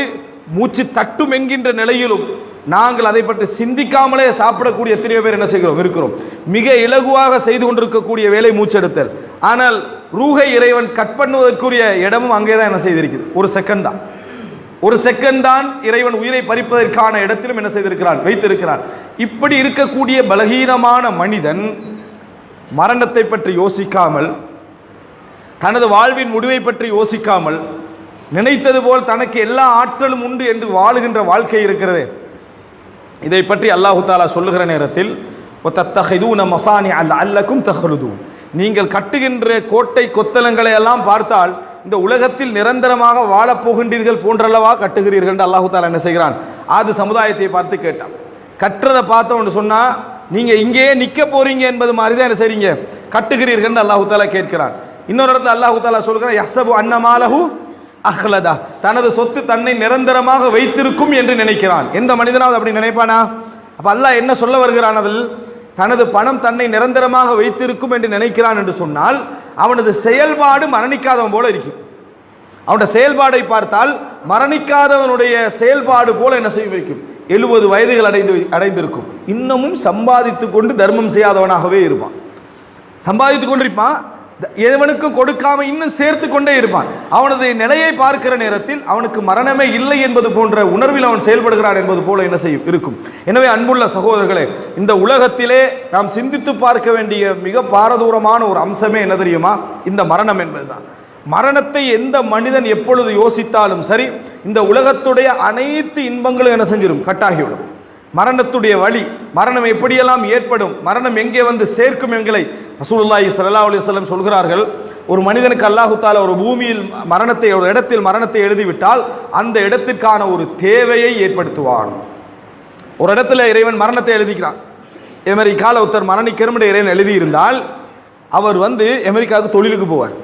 மூச்சு தட்டும் என்கின்ற நிலையிலும் நாங்கள் அதை பற்றி சிந்திக்காமலே சாப்பிடக்கூடிய எத்தனையோ பேர் என்ன செய்கிறோம் இருக்கிறோம். மிக இலகுவாக செய்து கொண்டிருக்கக்கூடிய வேலை மூச்செடுத்தல். ஆனால் ரூஹை இறைவன் கட் பண்ணுவதற்குரிய இடமும் அங்கே தான் என்ன செய்திருக்குது? ஒரு செகண்ட் தான். ஒரு செகண்ட் தான் இறைவன் உயிரை பறிப்பதற்கான இடத்திலும் என்ன செய்திருக்கிறான்? வைத்திருக்கிறான். இப்படி இருக்கக்கூடிய பலகீனமான மனிதன் மரணத்தை பற்றி யோசிக்காமல் தனது வாழ்வின் முடிவை பற்றி யோசிக்காமல் நினைத்தது போல் தனக்கு எல்லா ஆற்றலும் உண்டு என்று வாழுகின்ற வாழ்க்கை இருக்கிறது. இதை பற்றி அல்லாஹு தாலா சொல்லுகிற நேரத்தில் நீங்கள் கட்டுகின்ற கோட்டை கொத்தலங்களை எல்லாம் பார்த்தால் இந்த உலகத்தில் நிரந்தரமாக வாழப்போகின்றீர்கள் போன்றல்லவா கட்டுகிறீர்கள் என்று அல்லாஹு தாலா என்ன செய்கிறான்? ஆது சமுதாயத்தை பார்த்து கேட்டான். கட்டுறதை பார்த்தவன்னு சொன்னா நீங்க இங்கேயே நிக்க போறீங்க என்பது மாதிரி தான் என்ன செய்றீங்க, கட்டுகிறீர்கள் என்று அல்லாஹு தாலா கேட்கிறான். இன்னொரு இடத்துல அல்லாஹு தாலா சொல்கிறான், யஹ்சபு அன்னமாலஹு அஹ்லதா, தனது சொத்து தன்னை நிரந்தரமாக வைத்திருக்கும் என்று நினைக்கிறான். எந்த மனிதனாவது அப்படி நினைப்பானா? அப்ப அல்லாஹ் என்ன சொல்ல வருகிறான்? அதில் தனது பணம் தன்னை நிரந்தரமாக வைத்திருக்கும் என்று நினைக்கிறான் என்று சொன்னால் அவனது செயல்பாடு மரணிக்காதவன் போல இருக்கும். அவனுடைய செயல்பாடை பார்த்தால் மரணிக்காதவனுடைய செயல்பாடு போல என்ன செய்ய வைக்கும்? 70 வயதுகள் அடைந்திருக்கும். இன்னமும் சம்பாதித்துக் கொண்டு தர்மம் செய்யாதவனாகவே இருப்பான். சம்பாதித்துக் கொண்டிருப்பான், எவனுக்கும் கொடுக்காம இன்னும் சேர்த்து கொண்டே இருப்பான். அவனது நிலையை பார்க்கிற நேரத்தில் அவனுக்கு மரணமே இல்லை என்பது போன்ற உணர்வில் அவன் செயல்படுகிறான் என்பது போல என்ன செய்யும் இருக்கும். எனவே அன்புள்ள சகோதரர்களே, இந்த உலகத்திலே நாம் சிந்தித்து பார்க்க வேண்டிய மிக பாரதூரமான ஒரு அம்சமே என்ன தெரியுமா? இந்த மரணம் என்பதுதான். மரணத்தை எந்த மனிதன் எப்பொழுது யோசித்தாலும் சரி, இந்த உலகத்துடைய அனைத்து இன்பங்களும் என்ன செஞ்சிடும்? கட்டாகிவிடும். மரணத்துடைய வழி, மரணம் எப்படியெல்லாம் ஏற்படும், மரணம் எங்கே வந்து சேர்க்கும் எங்களை ரசூலுல்லாஹி ஸல்லல்லாஹு அலைஹி வஸல்லம் சொல்கிறார்கள். ஒரு மனிதனுக்கு அல்லாஹு தஆலா ஒரு பூமியில் மரணத்தை, ஒரு இடத்தில் மரணத்தை எழுதிவிட்டால் அந்த இடத்திற்கான ஒரு தேவையை ஏற்படுத்துவான். ஒரு இடத்துல இறைவன் மரணத்தை எழுதிக்கிறான். அமெரிக்காவில் ஒருத்தர் மரணிக்கிறோம் இறைவன் எழுதியிருந்தால் அவர் வந்து அமெரிக்காவுக்கு தொழிலுக்கு போவார்.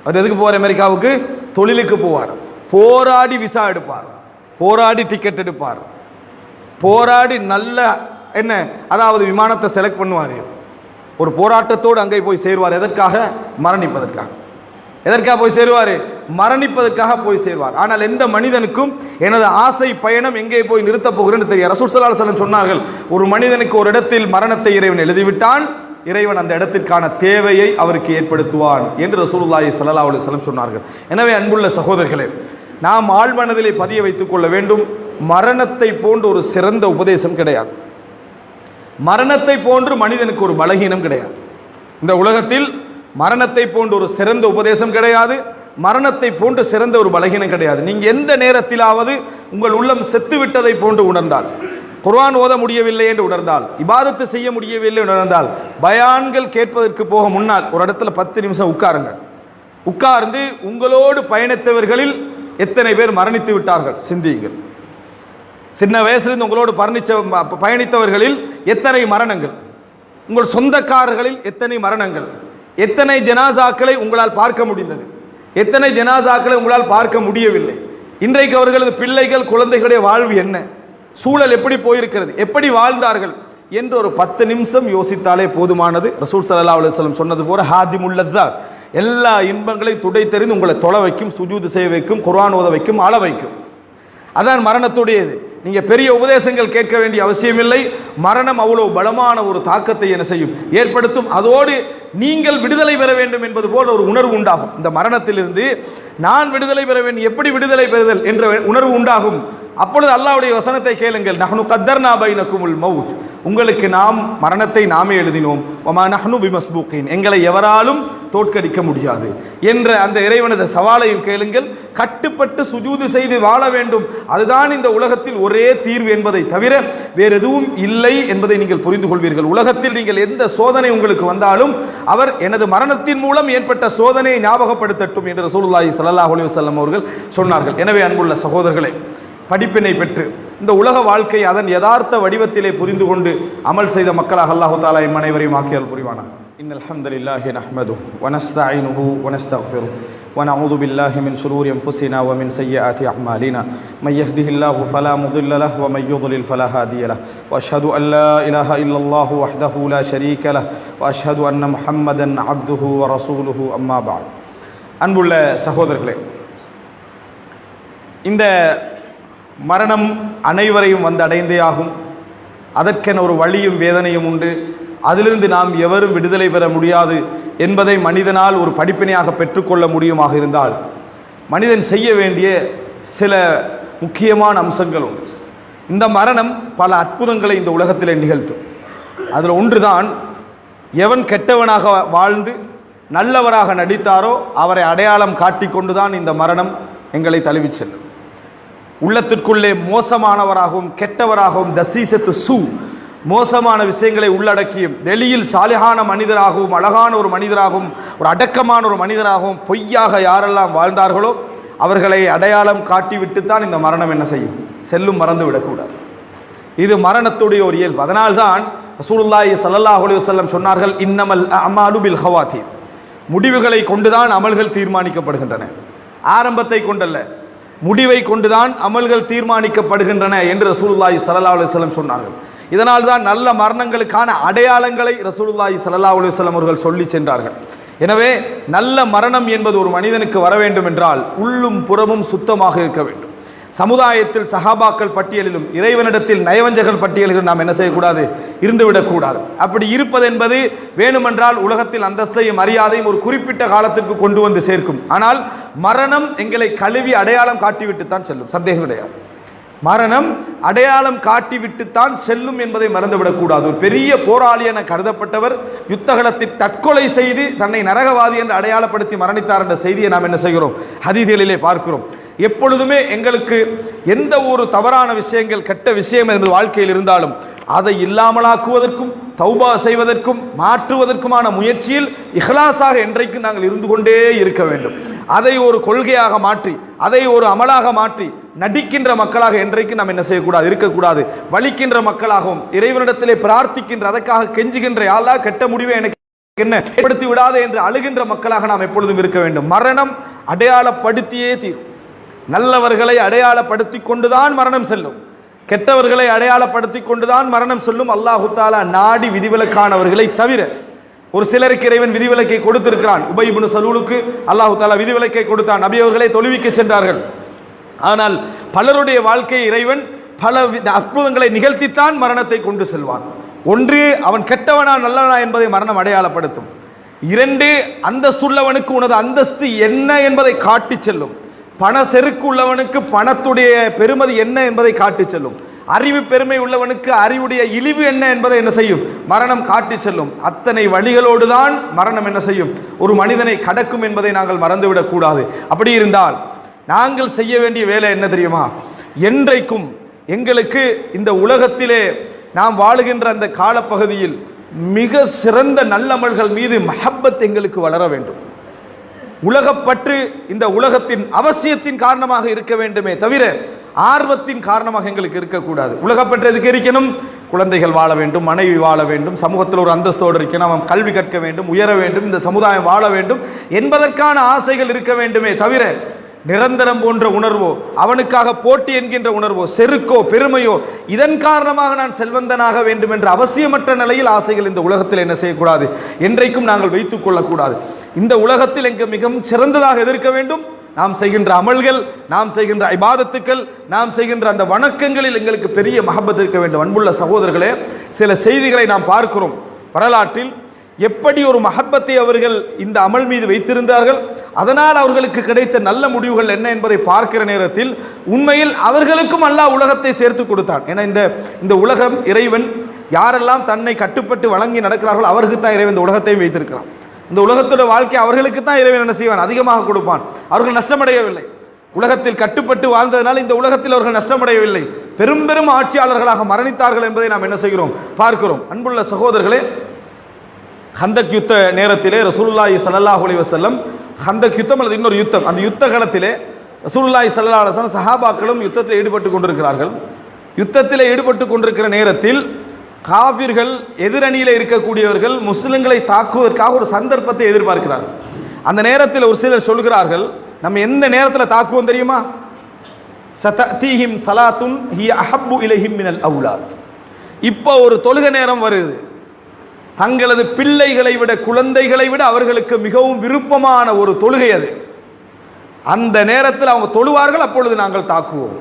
அவர் எதுக்கு போவார்? அமெரிக்காவுக்கு தொழிலுக்கு போவார். போராடி விசா எடுப்பார், போராடி டிக்கெட் எடுப்பார், போராடி நல்ல என்ன அதாவது விமானத்தை செலக்ட் பண்ணுவார். ஒரு போராட்டத்தோடு அங்கே போய் சேருவார். எதற்காக? மரணிப்பதற்காக. எதற்காக போய் சேருவார்? மரணிப்பதற்காக போய் சேருவார். ஆனால் எந்த மனிதனுக்கும் எனது ஆசை பயணம் எங்கே போய் நிறுத்தப் போகிறேன்னு தெரியும். ரசூல் ஸல்லல்லாஹு அலைஹி வஸல்லம் சொன்னார்கள், ஒரு மனிதனுக்கு ஒரு இடத்தில் மரணத்தை இறைவன் எழுதிவிட்டான், இறைவன் அந்த இடத்திற்கான தேவையை அவருக்கு ஏற்படுத்துவான் என்று ரசூலுல்லாஹி ஸல்லல்லாஹு அலைஹி வஸல்லம் சொன்னார்கள். எனவே அன்புள்ள சகோதரர்களே, நாம் ஆழ்மனதிலே பதிய வைத்துக் கொள்ள வேண்டும், மரணத்தை போன்ற ஒரு சிறந்த உபதேசம் கிடையாது. மரணத்தை போன்று மனிதனுக்கு ஒரு பலகீனம் கிடையாது. இந்த உலகத்தில் மரணத்தை போன்ற ஒரு சிறந்த உபதேசம் கிடையாது, மரணத்தை போன்று சிறந்த ஒரு பலகீனம் கிடையாது. நீங்க எந்த நேரத்திலாவது உங்கள் உள்ளம் செத்து விட்டதை போன்று உணர்ந்தால், குர்ஆன் ஓத முடியவில்லை என்று உணர்ந்தால், இபாதத்து செய்ய முடியவில்லை என்று உணர்ந்தால், பயான்கள் கேட்பதற்கு போக முன்னால் ஒரு இடத்துல 10 நிமிஷம் உட்காருங்க. உட்கார்ந்து உங்களோடு பயணித்தவர்களில் எத்தனை பேர் மரணித்து விட்டார்கள் சிந்தியுங்கள். சின்ன வயசுலேருந்து உங்களோடு பயணித்தவர்களில் எத்தனை மரணங்கள், உங்கள் சொந்தக்காரர்களில் எத்தனை மரணங்கள், எத்தனை ஜனாசாக்களை உங்களால் பார்க்க முடிந்தது, எத்தனை ஜனாசாக்களை உங்களால் பார்க்க முடியவில்லை. இன்றைக்கு அவர்களது பிள்ளைகள் குழந்தைகளுடைய வாழ்வு என்ன, சூழல் எப்படி போயிருக்கிறது, எப்படி வாழ்ந்தார்கள் என்று ஒரு 10 நிமிஷம் யோசித்தாலே போதுமானது. ரசூல் ஸல்லல்லாஹு அலைஹி வஸல்லம் சொன்னது போல ஹாதிமுல்லதா, எல்லா இன்பங்களையும் துடை தெரிந்து உங்களை தொலை வைக்கும், சுஜூது செய்ய வைக்கும், குர்ஆன் ஓத வைக்கும், அழ வைக்கும். அதான் மரணத்துடையது. நீங்க பெரிய உபதேசங்கள் கேட்க வேண்டிய அவசியமில்லை. மரணம் அவ்வளவு பலமான ஒரு தாக்கத்தை என்ன செய்யும்? ஏற்படுத்தும். அதோடு நீங்கள் விடுதலை பெற வேண்டும் என்பது போல ஒரு உணர்வு உண்டாகும். இந்த மரணத்திலிருந்து நான் விடுதலை பெற வேண்டும், எப்படி விடுதலை பெறுதல் என்ற உணர்வு உண்டாகும். அப்பொழுது அல்லாஹ்வுடைய வசனத்தை கேளுங்கள், நஹ்னு கத்தர்னா பைனக்குமுல் மவுத், உங்களுக்கு நாம் மரணத்தை நாமே எழுதினோம், வமா நஹ்னு பிமஸ்பூகின், எங்களை எவராலும் தோற்கடிக்க முடியாது என்ற அந்த இறைவனது சவாலையும் கேளுங்கள். கட்டுப்பட்டு சுஜூது செய்து வாழ வேண்டும், அதுதான் இந்த உலகத்தில் ஒரே தீர்வு என்பதை தவிர வேறு எதுவும் இல்லை என்பதை நீங்கள் புரிந்து கொள்வீர்கள். உலகத்தில் நீங்கள் எந்த சோதனை உங்களுக்கு வந்தாலும் அவர் எனது மரணத்தின் மூலம் ஏற்பட்ட சோதனையை ஞாபகப்படுத்தட்டும் என்று ரசூலுல்லாஹி ஸல்லல்லாஹு அலைஹி வஸல்லம் அவர்கள் சொன்னார்கள். எனவே அன்புள்ள சகோதரர்களே, படிப்பினை பெற்று இந்த உலக வாழ்க்கை அதன் யதார்த்த வடிவத்திலே புரிந்து கொண்டு அமல் செய்த மக்களாக அல்லாஹ் தஆலா எம் அனைவரையும் ஆக்கியல் புரிவானாக. இன்னல் ஹம்தலில்லாஹி நஹ்மதுஹு வ நஸ்தஈனுஹு வ நஸ்தக்ஃபிருஹு வ நஊது பில்லாஹி மின் ஷுரூரி அன்ஃபுஸினா வ மின் ஸய்யிஆத்தி அஅமாலினா மை யஹ்திஹில்லாஹு ஃபலா முضில்ல லஹு வ மை யுضلل ஃபலா ஹாதிய லஹு வ அஷ்ஹது அன் லா இலாஹா இல்லல்லாஹு வஹ்தஹு லா ஷரீக லஹு வ அஷ்ஹது அன்ன முஹம்மதன் அப்துஹு வ ரசூலுஹு அம்மா பஅத். அன்புள்ள சகோதரர்களே, இந்த மரணம் அனைவரையும் வந்து அடைந்தே ஆகும். அதற்கென ஒரு வலியும் வேதனையும் உண்டு. அதிலிருந்து நாம் எவரும் விடுதலை பெற முடியாது என்பதை மனிதனால் ஒரு படிப்பினையாக பெற்றுக்கொள்ள முடியுமாக இருந்தால் மனிதன் செய்ய வேண்டிய சில முக்கியமான அம்சங்கள் உண்டு. இந்த மரணம் பல அற்புதங்களை இந்த உலகத்தில் நிகழ்த்தும். அதில் ஒன்றுதான், எவன் கெட்டவனாக வாழ்ந்து நல்லவராக நடித்தாரோ அவரை அடையாளம் காட்டிக்கொண்டுதான் இந்த மரணம் எங்களை தழுவி செல்லும். உள்ளத்திற்குள்ளே மோசமானவராகவும் கெட்டவராகவும் தசீசத்து சு மோசமான விஷயங்களை உள்ளடக்கியும் வெளியில் சாலிகான மனிதராகவும் அழகான ஒரு மனிதராகவும் ஒரு அடக்கமான ஒரு மனிதராகவும் பொய்யாக யாரெல்லாம் வாழ்ந்தார்களோ அவர்களை அடையாளம் காட்டிவிட்டுத்தான் இந்த மரணம் என்ன செய்யும், செல்லும். மறந்து விடக்கூடாது. இது மரணத்துடைய ஒரு இயல்பு. அதனால்தான் ரசூலுல்லாஹி ஸல்லல்லாஹு அலைஹி வஸல்லம் சொன்னார்கள், இன்னமல் அமாலு பில் ஹவாத்தீம். முடிவுகளை கொண்டுதான் அமல்கள் தீர்மானிக்கப்படுகின்றன, ஆரம்பத்தை கொண்டல்ல, முடிவை கொண்டுதான் அமல்கள் தீர்மானிக்கப்படுகின்றன என்று ரசூலுல்லாஹி ஸல்லல்லாஹு அலைஹி வஸல்லம் சொன்னார்கள். இதனால் தான் நல்ல மரணங்களுக்கான அடையாளங்களை ரசூலுல்லாஹி ஸல்லல்லாஹு அலைஹி வஸல்லம் அவர்கள் சொல்லி சென்றார்கள். எனவே நல்ல மரணம் என்பது ஒரு மனிதனுக்கு வர வேண்டும் என்றால் உள்ளும் புறமும் சுத்தமாக இருக்க வேண்டும். சமுதாயத்தில் சஹாபாக்கள் பட்டியலிலும் இறைவனிடத்தில் நயவஞ்சகர்கள் பட்டியலிலும் நாம் என்ன செய்யக்கூடாது, இருந்துவிடக்கூடாது. அப்படி இருப்பது என்பது வேணுமென்றால் உலகத்தில் அந்தஸ்தையும் மரியாதையும் ஒரு குறிப்பிட்ட காலத்திற்கு கொண்டு வந்து சேர்க்கும். ஆனால் மரணம் எங்களை கழுவி அடையாளம் காட்டிவிட்டுத்தான் செல்லும், சந்தேகம் கிடையாது. மரணம் அடையாளம் காட்டிவிட்டுத்தான் செல்லும் என்பதை மறந்துவிடக்கூடாது. ஒரு பெரிய போராளி என கருதப்பட்டவர் யுத்தகலத்தில் தற்கொலை செய்து தன்னை நரகவாதி என்று அடையாளப்படுத்தி மரணித்தார் என்ற செய்தியை நாம் என்ன செய்கிறோம், ஹதீஸ்களிலே பார்க்கிறோம். எப்பொழுதுமே எங்களுக்கு எந்த ஒரு தவறான விஷயங்கள் கெட்ட விஷயம் என்பது வாழ்க்கையில் இருந்தாலும் அதை இல்லாமலாக்குவதற்கும் தௌபா செய்வதற்கும் மாற்றுவதற்குமான முயற்சியில் இஹ்லாஸாக என்றைக்கு நாங்கள் இருந்து கொண்டே இருக்க வேண்டும். அதை ஒரு கொள்கையாக மாற்றி அதை ஒரு அமலாக மாற்றி நடிக்கின்ற மக்களாக என்றைக்கு நாம் என்ன செய்யக்கூடாது, இருக்கக்கூடாது. வலிக்கின்ற மக்களாகவும் இறைவனிடத்திலே பிரார்த்திக்கின்ற அதற்காக கெஞ்சுகின்ற யாரா கெட்ட முடிவை எனக்கு என்ன ஏற்படுத்தி விடாது என்று அழுகின்ற மக்களாக நாம் எப்பொழுதும் இருக்க வேண்டும். மரணம் அடையாளப்படுத்தியே தீரும். நல்லவர்களை அடையாளப்படுத்தி கொண்டுதான் மரணம் செல்லும், கெட்டவர்களை அடையாளப்படுத்தி கொண்டுதான் மரணம் செல்லும். அல்லாஹு தஆலா நாடி விதிவிலக்கானவர்களை தவிர. ஒரு சிலருக்கு இறைவன் விதிவிலக்கை கொடுத்திருக்கிறான். உபை இப்னு சலூலுக்கு அல்லாஹு தஆலா விதிவிலக்கை கொடுத்தான். நபி அவர்களை தொழுவிக்க சென்றார்கள். ஆனால் பலருடைய வாழ்க்கையை இறைவன் பல அற்புதங்களை நிகழ்த்தித்தான் மரணத்தை கொண்டு செல்வான். ஒன்று, அவன் கெட்டவனா நல்லவனா என்பதை மரணம் அடையாளப்படுத்தும். இரண்டு, அந்தஸ்துள்ளவனுக்கு உனது அந்தஸ்து என்ன என்பதை காட்டி செல்லும். பண செருக்கு உள்ளவனுக்கு பணத்துடைய பெருமதி என்ன என்பதை காட்டி செல்லும். அறிவு பெருமை உள்ளவனுக்கு அறிவுடைய இழிவு என்ன என்பதை என்ன செய்யும், மரணம் காட்டி செல்லும். அத்தனை வழிகளோடு தான் மரணம் என்ன செய்யும், ஒரு மனிதனை கடக்கும் என்பதை நாங்கள் மறந்துவிடக் கூடாது. அப்படி இருந்தால் நாங்கள் செய்ய வேண்டிய வேலை என்ன தெரியுமா, என்றைக்கும் எங்களுக்கு இந்த உலகத்திலே நாம் வாழுகின்ற அந்த காலப்பகுதியில் மிக சிறந்த நல்லமல்கள் மீது மஹப்பத் எங்களுக்கு வளர வேண்டும். உலகப்பற்று இந்த உலகத்தின் அவசியத்தின் காரணமாக இருக்க வேண்டுமே தவிர ஆர்வத்தின் காரணமாக எங்களுக்கு இருக்கக்கூடாது. உலகப்பற்று எதுக்கு இருக்கணும், குழந்தைகள் வாழ வேண்டும், மனைவி வாழ வேண்டும், சமூகத்தில் ஒரு அந்தஸ்தோடு இருக்கணும், அவன் கல்வி கற்க வேண்டும், உயர வேண்டும், இந்த சமுதாயம் வாழ வேண்டும் என்பதற்கான ஆசைகள் இருக்க வேண்டுமே தவிர நிரந்தரம் போன்ற உணர்வோ அவனுக்காக போட்டி என்கின்ற உணர்வோ செருக்கோ பெருமையோ இதன் காரணமாக நான் செல்வந்தனாக வேண்டும் என்ற அவசியமற்ற நிலையில் ஆசைகள் இந்த உலகத்தில் என்ன செய்யக்கூடாது, என்றைக்கும் நாங்கள் வைத்துக் கொள்ளக்கூடாது. இந்த உலகத்தில் எங்க மிகவும் சிறந்ததாக எதிர்க்க வேண்டும், நாம் செய்கின்ற அமல்கள், நாம் செய்கின்ற இபாதத்துக்கள், நாம் செய்கின்ற அந்த வணக்கங்களில் எங்களுக்கு பெரிய மஹப்பத் இருக்க வேண்டும். அன்புள்ள சகோதரர்களே, சில செய்திகளை நாம் பார்க்கிறோம் வரலாற்றில். எப்படி ஒரு மஹப்பத்தை அவர்கள் இந்த அமல் மீது வைத்திருந்தார்கள், அதனால் அவர்களுக்கு கிடைத்த நல்ல முடிவுகள் என்ன என்பதை பார்க்கிற நேரத்தில் உண்மையில் அவர்களுக்கும் அல்லாஹ் உலகத்தை சேர்த்து கொடுத்தான். ஏன்னா இந்த உலகம் இறைவன் யாரெல்லாம் தன்னை கட்டுப்பட்டு வழங்கி நடக்கிறார்கள் அவர்களுக்கு தான் இறைவன் இந்த உலகத்தையும் வைத்திருக்கிறான். இந்த உலகத்தோட வாழ்க்கை அவர்களுக்கு தான் இறைவன் என்ன செய்வான், அதிகமாக கொடுப்பான். அவர்கள் நஷ்டமடையவில்லை. உலகத்தில் கட்டுப்பட்டு வாழ்ந்ததனால் இந்த உலகத்தில் அவர்கள் நஷ்டமடையவில்லை. பெரும் பெரும் ஆட்சியாளர்களாக மரணித்தார்கள் என்பதை நாம் என்ன செய்கிறோம், பார்க்கிறோம். அன்புள்ள சகோதரர்களே, ஹந்தக் யுத்த நேரத்திலே ரசூலுல்லாஹி ஸல்லல்லாஹு அலைஹி வஸல்லம், ஹந்தக் யுத்தம் அல்லது இன்னொரு யுத்தம், அந்த யுத்த காலத்திலே ரசூலுல்லாஹி ஸல்லல்லாஹு அலைஹி வஸல்லம் சஹாபாக்களும் யுத்தத்தில் ஈடுபட்டு கொண்டிருக்கிறார்கள். யுத்தத்தில் ஈடுபட்டு கொண்டிருக்கிற நேரத்தில் காஃபிர்கள் எதிரணியில் இருக்கக்கூடியவர்கள் முஸ்லிம்களை தாக்குவதற்காக ஒரு சந்தர்ப்பத்தை எதிர்பார்க்கிறார்கள். அந்த நேரத்தில் ஒரு சிலர் சொல்கிறார்கள், நம்ம எந்த நேரத்தில் தாக்குவோம் தெரியுமா, சததீஹிம் ஸலாத்துன் ஹிய அஹப்பு இலைஹிம் மினல் அவுலாத். இப்போ ஒரு தொழுகை நேரம் வருது, தங்களது பிள்ளைகளை விட குழந்தைகளை விட அவர்களுக்கு மிகவும் விருப்பமான ஒரு தொழுகை அது. அந்த நேரத்தில் அவங்க தொழுவார்கள், அப்பொழுது நாங்கள் தாக்குவோம்.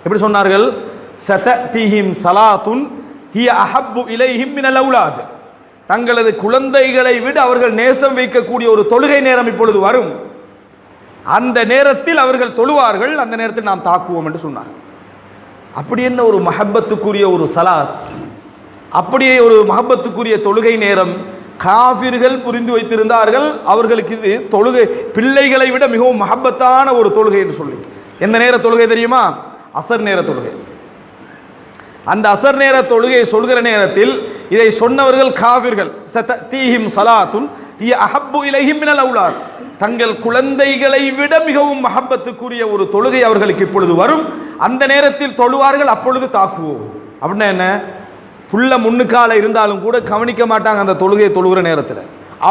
எப்படி சொன்னார்கள், சததீஹிம் ஸலாத்துன் ஹிய அஹப்பு இலைஹிம் மினல் அவுலாத். தங்களது குழந்தைகளை விட அவர்கள் நேசம் வைக்கக்கூடிய ஒரு தொழுகை நேரம் இப்பொழுது வரும், அந்த நேரத்தில் அவர்கள் தொழுவார்கள், அந்த நேரத்தில் நாம் தாக்குவோம் என்று சொன்னார்கள். அப்படி என்ன ஒரு மஹப்பத்துக்குரிய ஒரு சலாத், அப்படியே ஒரு மஹப்பத்துக்குரிய தொழுகை நேரம், காஃபிர்கள் புரிந்து வைத்திருந்தார்கள் அவர்களுக்கு இது தொழுகை பிள்ளைகளை விட மிகவும் மஹப்பத்தான ஒரு தொழுகை என்று சொல்லி. எந்த நேர தொழுகை தெரியுமா? அசர் நேர தொழுகை. அந்த அசர் நேர தொழுகை சொல்கிற நேரத்தில் இதை சொன்னவர்கள் காஃபிர்கள். சதீஹிம் ஸலாத்துன் ஹிய அஹப்பு இலைஹிம் மினல் அவுலாத், தங்கள் குழந்தைகளை விட மிகவும் மஹப்பத்துக்குரிய ஒரு தொழுகை அவர்களுக்கு இப்பொழுது வரும், அந்த நேரத்தில் தொழுவார்கள், அப்பொழுது தாக்குவோம். அப்படின்னா என்ன? புள்ள முன்னுக்கால இருந்தாலும் கூட கவனிக்க மாட்டாங்க அந்த தொழுகையை தொழுகிற நேரத்தில்.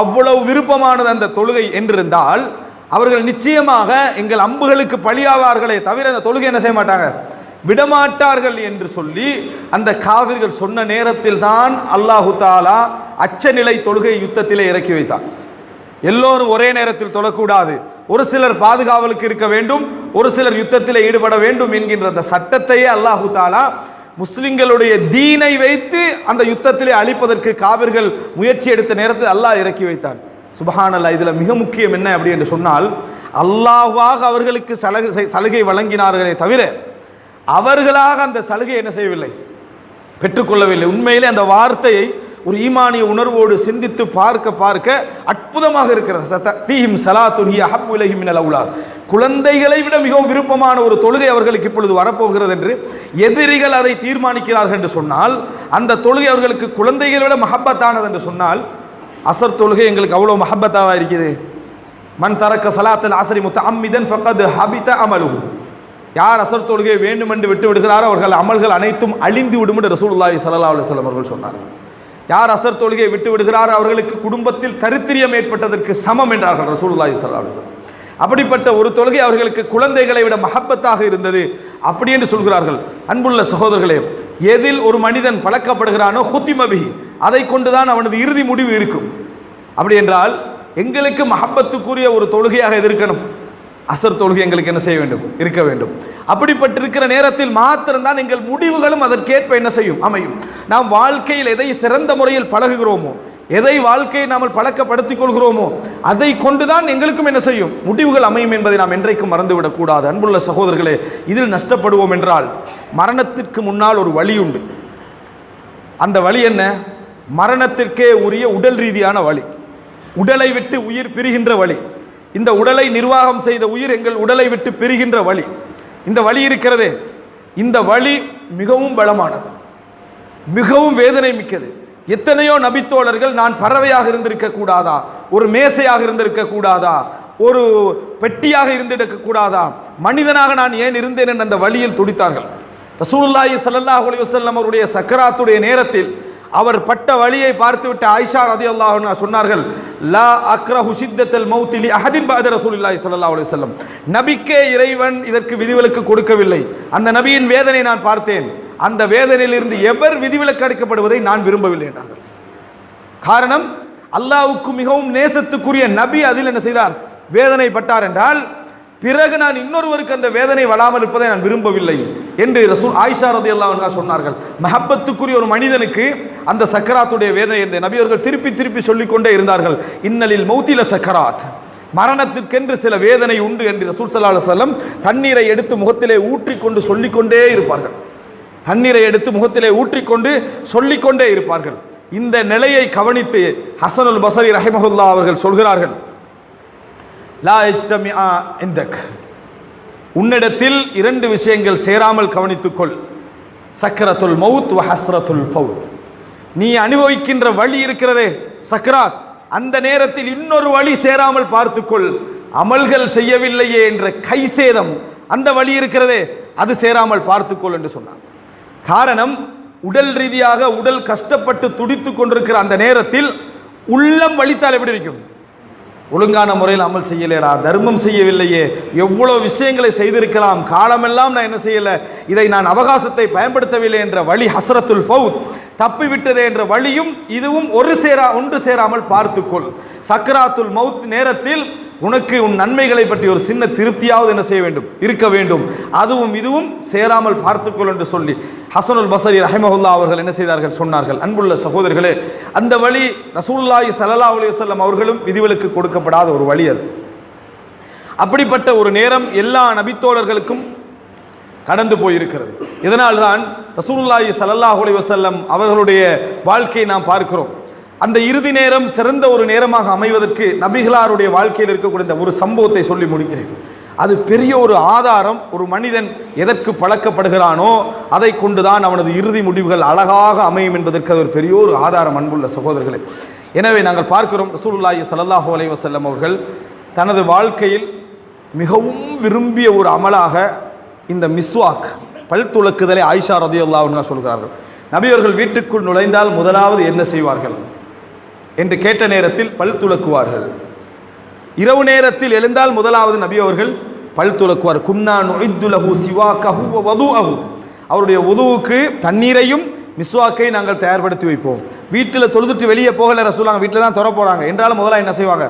அவ்வளவு விருப்பமானது அந்த தொழுகை என்றிருந்தால் அவர்கள் நிச்சயமாக எங்கள் அம்புகளுக்கு பலியாவார்களே தவிர அந்த தொழுகை என்ன செய்ய மாட்டாங்க, விடமாட்டார்கள் என்று சொல்லி அந்த காவிர்கள் சொன்ன நேரத்தில் தான் அல்லாஹு தாலா அச்சநிலை தொழுகை யுத்தத்திலே இறக்கி வைத்தார். எல்லோரும் ஒரே நேரத்தில் தொழக்கூடாது, ஒரு சிலர் பாதுகாவலுக்கு இருக்க வேண்டும், ஒரு சிலர் யுத்தத்தில் ஈடுபட வேண்டும் என்கின்ற அந்த சட்டத்தையே அல்லாஹு தாலா முஸ்லிம்களுடைய தீனை வைத்து அந்த யுத்தத்திலே அழிப்பதற்கு காவிர்கள் முயற்சி எடுத்த நேரத்தில் அல்லாஹ் இறக்கி வைத்தான். சுபஹானல்லாஹ். இதுல மிக முக்கியம் என்ன அப்படி என்று சொன்னால், அல்லாஹ்வாக அவர்களுக்கு சலுகை வழங்கினார்களே தவிர அவர்களாக அந்த சலுகை என்ன செய்யவில்லை, பெற்றுக்கொள்ளவில்லை. உண்மையிலே அந்த வார்த்தையை ஒரு ஈமானிய உணர்வோடு சிந்தித்து பார்க்க பார்க்க அற்புதமாக இருக்கிறது. சதீஹிம் ஸலாத்துன் ஹிய அஹப்பு இலைஹிம் மினல் அவுலாத், குழந்தைகளை விட மிகவும் விருப்பமான ஒரு தொழுகை அவர்களுக்கு இப்பொழுது வரப்போகிறது என்று எதிரிகள் அதை தீர்மானிக்கிறார்கள் என்று சொன்னால், அந்த தொழுகை அவர்களுக்கு குழந்தைகளை விட மஹப்பத்தானது என்று சொன்னால், அசர் தொழுகை எங்களுக்கு அவ்வளவு மஹப்பத்தாவா இருக்குது. மன் தரக்க ஸலாத்தல் அஸ்ரி முத்தஅம்மிதன் ஃபகத் ஹபித அமலுஹு, யார் அசர் தொழுகை வேண்டுமென்று விட்டு விடுகிறாரோ அவர்கள் அமல்கள் அனைத்தும் அழிந்து விடும் என்று ரசூலுல்லாஹி ஸல்லல்லாஹு அலைஹி வஸல்லம் அவர்கள் சொன்னார்கள். யார் அசர் தொழுகை விட்டு விடுகிறாரோ அவர்களுக்கு குடும்பத்தில் தரித்திரியம் ஏற்பட்டதற்கு சமம் என்றார்கள் ரசூலுல்லாஹி ஸல்லல்லாஹு அலைஹி வஸல்லம். அப்படிப்பட்ட ஒரு தொழுகை அவர்களுக்கு குழந்தைகளை விட மஹப்பத்தாக இருந்தது அப்படி என்று சொல்கிறார்கள். அன்புள்ள சகோதரர்களே, எதில் ஒரு மனிதன் பழக்கப்படுகிறானோ ஹுத்திம பிஹி, அதை கொண்டுதான் அவனது இறுதி முடிவு இருக்கும். அப்படி என்றால் எங்களுக்கு மஹப்பத்துக்குரிய ஒரு தொழுகையாக எது இருக்கணும்? அசர் தொழுகை எங்களுக்கு என்ன செய்ய வேண்டும், இருக்க வேண்டும். அப்படிப்பட்டிருக்கிற நேரத்தில் மாத்திரம்தான் எங்கள் முடிவுகளும் அதற்கேற்ப என்ன செய்யும், அமையும். நாம் வாழ்க்கையில் எதை சிறந்த முறையில் பழகுகிறோமோ, எதை வாழ்க்கையை நாம் பழக்கப்படுத்திக் கொள்கிறோமோ அதை கொண்டுதான் எங்களுக்கும் என்ன செய்யும், முடிவுகள் அமையும் என்பதை நாம் என்றைக்கும் மறந்துவிடக் கூடாது. அன்புள்ள சகோதரர்களே, இதில் நஷ்டப்படுவோம் என்றால் மரணத்திற்கு முன்னால் ஒரு வழி உண்டு. அந்த வழி என்ன? மரணத்திற்கே உரிய உடல் ரீதியான வழி, உடலை விட்டு உயிர் பிரிகின்ற வழி. இந்த உடலை நிர்வாகம் செய்த உயிர் எங்கள் உடலை விட்டு பிரிகின்ற வழி. இந்த வழி இருக்கிறதே, இந்த வழி மிகவும் பலமானது, மிகவும் வேதனை மிக்கது. எத்தனையோ நபித்தோழர்கள் நான் பறவையாக இருந்திருக்க கூடாதா, ஒரு மேசையாக இருந்திருக்க கூடாதா, ஒரு பெட்டியாக இருந்திருக்க கூடாதா, மனிதனாக நான் ஏன் இருந்தேன் என்ற அந்த வழியில் துடித்தார்கள். ரசூலுல்லாஹி ஸல்லல்லாஹு அலைஹி வஸல்லம் அவருடைய சக்கராத்துடைய நேரத்தில் அவர் பட்ட வழியை பார்த்துவிட்டு ஆயிஷா ரலியல்லாஹு அன்ஹா சொன்னார்கள், லா அக்ரஹு ஷித்தத்தல் மௌத் லி அஹதின் பஅத ரசூலுல்லாஹி ஸல்லல்லாஹு அலைஹி வஸல்லம், நபிக்கே இறைவன் இதற்கு விதிவிலக்கு கொடுக்கவில்லை. அந்த நபியின் வேதனை நான் பார்த்தேன், அந்த வேதனையிலிருந்து எவர் விதிவிலக்கு அளிக்கப்படுவதை நான் விரும்பவில்லை என்றார்கள். காரணம், அல்லாஹ்வுக்கு மிகவும் நேசத்துக்குரிய நபி அதில் என்ன செய்தார், வேதனைப்பட்டார் என்றால் பிறகு நான் இன்னொருவருக்கு அந்த வேதனை வராமல் இருப்பதை நான் விரும்பவில்லை என்று ரசூல் ஆயிஷா ரலியல்லாஹு அன்ஹா சொன்னார்கள். மஹப்பத்துக்குரிய ஒரு மனிதனுக்கு அந்த சக்கராத்துடைய வேதனை என்று நபி அவர்கள் திருப்பி திருப்பி சொல்லிக்கொண்டே இருந்தார்கள். இன்னலில் மௌத்தில சக்கராத், மரணத்திற்கென்று சில வேதனை உண்டு என்று ரசூல் ஸல்லல்லாஹு அலைஹி வஸல்லம் தண்ணீரை எடுத்து முகத்திலே ஊற்றிக்கொண்டு சொல்லிக்கொண்டே இருப்பார்கள். தண்ணீரை எடுத்து முகத்திலே ஊற்றிக்கொண்டு சொல்லிக்கொண்டே இருப்பார்கள். இந்த நிலையை கவனித்து ஹஸனுல் பஸரி ரஹிமஹுல்லாஹ் அவர்கள் சொல்கிறார்கள், லா இஜ்தமிஆ இந்தக், உன்னிடத்தில் இரண்டு விஷயங்கள் சேராமல் கவனித்துக்கொள். சக்கரத்துல் மவுத் வ ஹஸ்ரத்துல் ஃபவுத், நீ அனுபவிக்கின்ற வழி இருக்கிறதே சக்கராத், அந்த நேரத்தில் இன்னொரு வழி சேராமல் பார்த்துக்கொள். அமல்கள் செய்யவில்லையே என்ற கை சேதம், அந்த வழி இருக்கிறதே அது சேராமல் பார்த்துக்கொள் என்று சொன்னார். காரணம், உடல் ரீதியாக உடல் கஷ்டப்பட்டு துடித்து கொண்டிருக்கிற அந்த நேரத்தில் உள்ளம் வலித்தால் எப்படி இருக்கும்? ஒழுங்கான முறையில் அமல் செய்யலேடா, தர்மம் செய்யவில்லையே, எவ்வளவு விஷயங்களை செய்திருக்கலாம், காலமெல்லாம் நான் என்ன செய்யல, இதை நான் அவகாசத்தை பயன்படுத்தவில்லை என்ற வழி ஹஸ்ரத்துல் ஃபவுத், தப்பிவிட்டதே என்ற வழியும் இதுவும் ஒன்று சேராமல் பார்த்துக்கொள். சக்கராத்துல் மவுத் நேரத்தில் உனக்கு உன் நன்மைகளை பற்றி ஒரு சின்ன திருப்தியாவது என்ன செய்ய வேண்டும், இருக்க வேண்டும், அதுவும் இதுவும் சேராமல் பார்த்துக்கொள் என்று சொல்லி ஹஸனுல் பஸரி ரஹிமஹுல்லாஹ் அவர்கள் என்ன செய்தார்கள், சொன்னார்கள். அன்புள்ள சகோதரர்களே, அந்த வழி ரசூலுல்லாஹி ஸல்லல்லாஹு அலைஹி வஸல்லம் அவர்களும் விதிவிலக்கு கொடுக்கப்படாத ஒரு வழி அது. அப்படிப்பட்ட ஒரு நேரம் எல்லா நபித்தோழர்களுக்கும் கடந்து போயிருக்கிறது. இதனால்தான் ரசூலுல்லாஹி ஸல்லல்லாஹு அலைஹி வஸல்லம் அவர்களுடைய வாழ்க்கையை நாம் பார்க்கிறோம். அந்த இறுதி நேரம் சிறந்த ஒரு நேரமாக அமைவதற்கு நபிகளாருடைய வாழ்க்கையில் இருக்கக்கூடிய ஒரு சம்பவத்தை சொல்லி முடிக்கிறேன். அது பெரிய ஒரு ஆதாரம். ஒரு மனிதன் எதற்கு பழக்கப்படுகிறானோ அதை கொண்டுதான் அவனது இறுதி முடிவுகள் அழகாக அமையும் என்பதற்கு அது ஒரு பெரிய ஒரு ஆதாரம். அன்புள்ள சகோதரர்களே, எனவே நாங்கள் பார்க்கிறோம் ரசூலுல்லாஹி ஸல்லல்லாஹு அலைஹி வஸல்லம் அவர்கள் தனது வாழ்க்கையில் மிகவும் விரும்பிய ஒரு அமலாக இந்த மிஸ்வாக், பல் துலக்குதலை ஆயிஷா ரலியல்லாஹு அன்ஹா சொல்கிறார்கள். நபி அவர்கள் வீட்டுக்குள் நுழைந்தால் முதலாவது என்ன செய்வார்கள் என்று கேட்ட நேரத்தில் பல் துலக்குவார்கள். இரவு நேரத்தில் எழுந்தால் முதலாவது நபி அவர்கள் பல் துலக்குவார். குன்னா நுஇத்து லஹு சிவாகஹு வ வதுஅஹு, அவருடைய உதுவுக்கு தண்ணீரையும் மிஸ்வாக்கை நாங்கள் தயார்படுத்தி வைப்போம். வீட்டில் தொழுதுட்டு வெளியே போகல ரசூலுல்லாஹ், வீட்டில் தான் தொட போறாங்க என்றாலும் முதல்ல என்ன செய்வாங்க?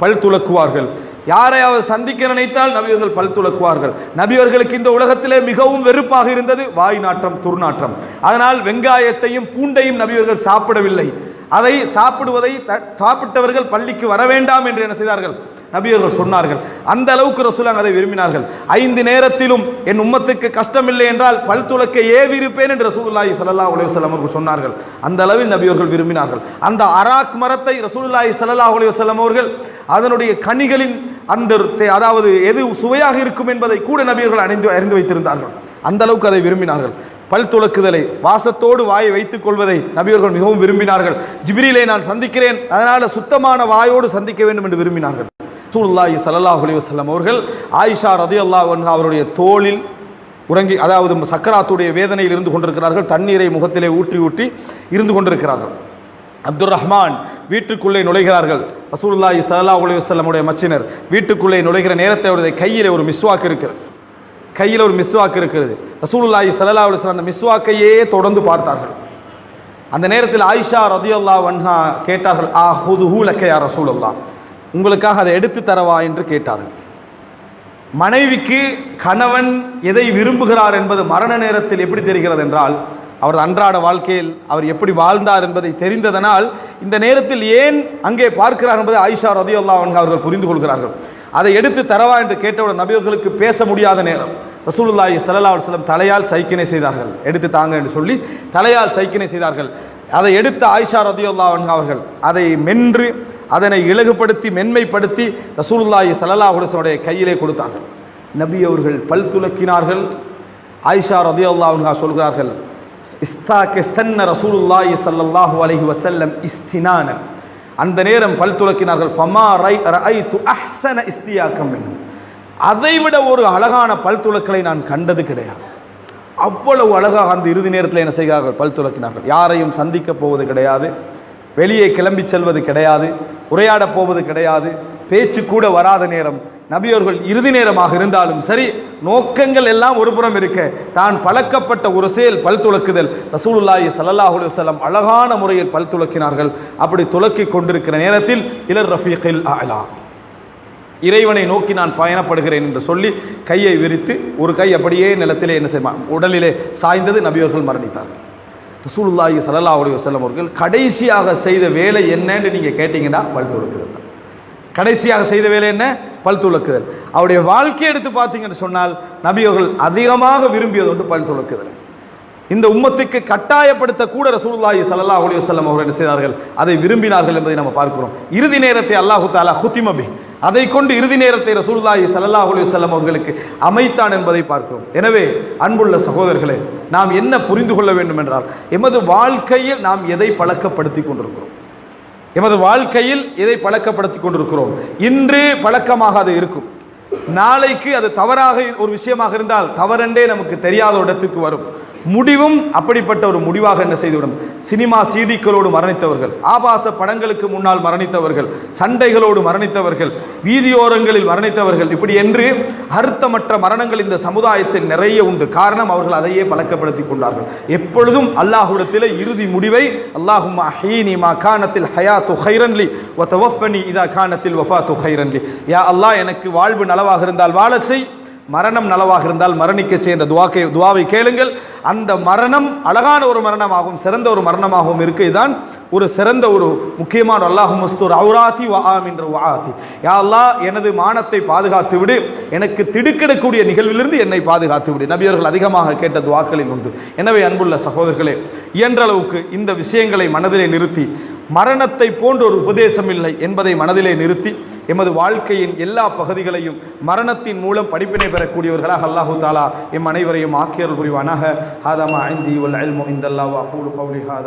பல் துலக்குவார்கள். யாரையாவது சந்திக்க நினைத்தால் நபியவர்கள் பல் துலக்குவார்கள். நபியவர்களுக்கு இந்த உலகத்திலே மிகவும் வெறுப்பாக இருந்தது வாய் நாற்றம், துர்நாற்றம். அதனால் வெங்காயத்தையும் பூண்டையும் நபியவர்கள் சாப்பிடவில்லை. அதை சாப்பிட்டவர்கள் பள்ளிக்கு வர வேண்டாம் என்று என்ன செய்தார்கள்? நபியவர்கள் சொன்னார்கள். அந்த அளவுக்கு ரசூலுல்லாஹ் அதை விரும்பினார்கள். 5 நேரத்திலும் என் உம்மத்துக்கு கஷ்டம் இல்லை என்றால் பல் துலக்க ஏவிருப்பேன் என்று ரசூலுல்லாஹி ஸல்லல்லாஹு அலைஹி வஸல்லம் அவர்கள் சொன்னார்கள். அந்த அளவில் நபியவர்கள் விரும்பினார்கள். அந்த அராக் மரத்தை ரசூலுல்லாஹி ஸல்லல்லாஹு அலைஹி வஸல்லம் அவர்கள் அதனுடைய கனிகளின் அந்த அதாவது எது சுவையாக இருக்கும் என்பதை கூட நபியவர்கள் அறிந்து வைத்திருந்தார்கள். அந்த அளவுக்கு அதை விரும்பினார்கள். பல் துலக்குதலை, வாசத்தோடு வாயை வைத்துக் கொள்வதை நபியவர்கள் மிகவும் விரும்பினார்கள். ஜிப்ரீலை நான் சந்திக்கிறேன், அதனால சுத்தமான வாயோடு சந்திக்க வேண்டும் என்று விரும்பினார்கள். ரசூலுல்லாஹி ஸல்லல்லாஹு அலைஹி வஸல்லம் அவர்கள் ஆயிஷா ரலியல்லாஹு அன்ஹா அவருடைய தோளில் உறங்கி, அதாவது சக்கராத்துடைய வேதனையில் இருந்து கொண்டிருக்கிறார்கள். தண்ணீரை முகத்திலே ஊற்றி ஊற்றி இருந்து கொண்டிருக்கிறார்கள். அப்துர் ரஹ்மான் வீட்டுக்குள்ளே நுழைகிறார்கள். ரசூலுல்லாஹி ஸல்லல்லாஹு அலைஹி வஸல்லம் உடைய மச்சினர் வீட்டுக்குள்ளே நுழைகிற நேரத்தை அவருடைய கையிலே ஒரு மிஸ்வாக் இருக்கிறது. கையில் ஒரு மிஸ்வாக் இருக்கிறது. ரசூலுல்லாஹி ஸல்லல்லாஹு அலைஹி வஸல்லம் அந்த மிஸ்வாக்கையே தொடர்ந்து பார்த்தார்கள். அந்த நேரத்தில் ஆயிஷா ரலியல்லாஹு அன்ஹா கேட்டார்கள், ஆஹுதுஹு லக யா ரசூலல்லாஹ், உங்களுக்காக அதை எடுத்து தரவா என்று கேட்டார்கள். மனைவிக்கு கணவன் எதை விரும்புகிறார் என்பது மரண நேரத்தில் எப்படி தெரிகிறது என்றால், அவர் அன்றாட வாழ்க்கையில் அவர் எப்படி வாழ்ந்தார் என்பதை தெரிந்ததனால் இந்த நேரத்தில் ஏன் அங்கே பார்க்கிறார் என்பதை ஆயிஷா ரலியல்லாஹு அன்ஹா அவர்கள் புரிந்து கொள்கிறார்கள். அதை எடுத்து தரவா என்று கேட்டவுடன் நபியவர்களுக்கு பேச முடியாத நேரம். ரசூலுல்லாஹி ஸல்லல்லாஹு அலைஹி வஸல்லம் தலையால் சைக்கினை செய்தார்கள். எடுத்து தாங்க என்று சொல்லி தலையால் சைக்கினை செய்தார்கள். அதை எடுத்த ஆயிஷா ரலியல்லாஹு அன்ஹா அவர்கள் அதை மென்று அதனை இலகுபடுத்தி மென்மைப்படுத்தி ரசூலுல்லாஹி ஸல்லல்லாஹு அலைஹி வஸல்லம் கையிலே கொடுத்தார்கள். நபி அவர்கள் பல் துலக்கினார்கள். ஆயிஷா ரலியல்லாஹு அன்ஹா சொல்கிறார்கள், இஸ்தன்ன ரசூலுல்லாஹி ஸல்லல்லாஹு அலைஹி வஸல்லம் இஸ்தினான, அந்த நேரம் பல் துலக்கினார்கள். ஃபமா ரஐது அஹ்ஸன இஸ்தியாகம் மின்ஹு, அதைவிட ஒரு அழகான பல் துலக்கலை நான் கண்டது கிடையாது. அவ்வளவு அழகாக அந்த இறுதி நேரத்தில் என்ன செய்கிறார்கள்? பல் துலக்கினார்கள். யாரையும் சந்திக்க போவது கிடையாது, வெளியே கிளம்பி செல்வது கிடையாது, உரையாட போவது கிடையாது, பேச்சு கூட வராத நேரம். நபியவர்கள் இறுதி நேரமாக இருந்தாலும் சரி, நோக்கங்கள் எல்லாம் ஒரு புறம் இருக்க, தான் பழக்கப்பட்ட ஒரு செயல் பல் துலக்குதல். ரசூலுல்லாஹி ஸல்லல்லாஹு அலைஹி வஸல்லம் அழகான முறையில் பல் துலக்கினார்கள். அப்படி துலக்கி கொண்டிருக்கிற நேரத்தில் இலர் ரஃபீகில் அலா, இறைவனை நோக்கி நான் பயணப்படுகிறேன் என்று சொல்லி கையை விரித்து ஒரு கை அப்படியே நிலத்திலே என்ன செய்வார், உடலிலே சாய்ந்தது. நபியவர்கள் மரணித்தார்கள். ரசூலுல்லாஹி ஸல்லல்லாஹு அலைஹி வஸல்லம் அவர்கள் கடைசியாக செய்த வேலை என்னன்னு நீங்க கேட்டீங்கன்னா பல் துலக்குதல். கடைசியாக செய்த வேலை என்ன? பல் துலக்குதல். அவருடைய வாழ்க்கையை எடுத்து பார்த்தீங்கன்னு சொன்னால் நபியவர்கள் அதிகமாக விரும்பியது ஒன்று பல் துலக்குதல். இந்த உம்மத்துக்கு கட்டாயப்படுத்த கூட ரசூலுல்லாஹி ஸல்லல்லாஹு அலைஹி வஸல்லம் அவர்கள் என்ன செய்தார்கள்? அதை விரும்பினார்கள் என்பதை நம்ம பார்க்கிறோம். இறுதி நேரத்தை அல்லாஹு தஆலா ஹுத்திம பிஹி, அதை கொண்டு இறுதி நேரத்தை ரசூலுல்லாஹி ஸல்லல்லாஹு அலைஹி வஸல்லம் அவர்களுக்கு அமைத்தான் என்பதை பார்க்கிறோம். எனவே அன்புள்ள சகோதரர்களே, நாம் என்ன புரிந்து கொள்ள வேண்டும் என்றால், எமது வாழ்க்கையில் நாம் எதை பழக்கப்படுத்தி கொண்டிருக்கிறோம், எமது வாழ்க்கையில் எதை பழக்கப்படுத்தி கொண்டிருக்கிறோம். இன்று பழக்கமாக அது இருக்கும், நாளைக்கு அது தவறாக ஒரு விஷயமாக இருந்தால் தவறென்றே நமக்கு தெரியாத இடத்துக்கு வரும். முடிவும் அப்படிப்பட்ட ஒரு முடிவாக என்ன செய்துவிடும். சினிமா சீடிக்களோடு மரணித்தவர்கள், ஆபாச படங்களுக்கு முன்னால் மரணித்தவர்கள், சண்டைகளோடு மரணித்தவர்கள், வீதியோரங்களில் மரணித்தவர்கள், இப்படி என்று அர்த்தமற்ற மரணங்கள் இந்த சமுதாயத்தில் நிறைய உண்டு. காரணம், அவர்கள் அதையே பழக்கப்படுத்தி கொண்டார்கள். எப்பொழுதும் அல்லாஹ்விடத்தில் இறுதி முடிவை அல்லாஹும்ம அஹீனி மா கானத்தில் ஹயாத்து கைரன்லி வ தவஃபனி இதா கானத்தில் வஃபாத்து கைரன்லி, யா அல்லாஹ் எனக்கு வாழ்வு நலவாக இருந்தால் வாழச் செய், மரணம் நலவாக இருந்தால் மரணிக்க செய்கின்ற துவாவை கேளுங்கள். அந்த மரணம் அழகான ஒரு மரணமாகவும் சிறந்த ஒரு மரணமாகவும் இருக்கு. இதுதான் ஒரு சிறந்த ஒரு முக்கியமான அல்லாஹு முஸ்தூர் அவுராத்தி வஆமின்ற வஆத்தி. யா அல்லாஹ், எனது மானத்தை பாதுகாத்து விடு, எனக்கு திடுக்கிடக்கூடிய நிகழ்விலிருந்து என்னை பாதுகாத்து விடு. நபியர்கள் அதிகமாக கேட்ட துவாக்களில் உண்டு. எனவே அன்புள்ள சகோதரர்களே, இயன்ற அளவுக்கு இந்த விஷயங்களை மனதிலே நிறுத்தி, மரணத்தை போன்ற ஒரு உபதேசம் இல்லை என்பதை மனதிலே நிறுத்தி, எமது வாழ்க்கையின் எல்லா பகுதிகளையும் மரணத்தின் மூலம் படிப்பினை பெறக்கூடியவர்களாக அல்லாஹு தாலா எம் அனைவரையும் ஆக்கியர்கள் புரிவானாக. ஹாதா மா இந்தி வல் இல்மு இந்தல்லாஹ் வ அகூலு கௌலி ஹாதா.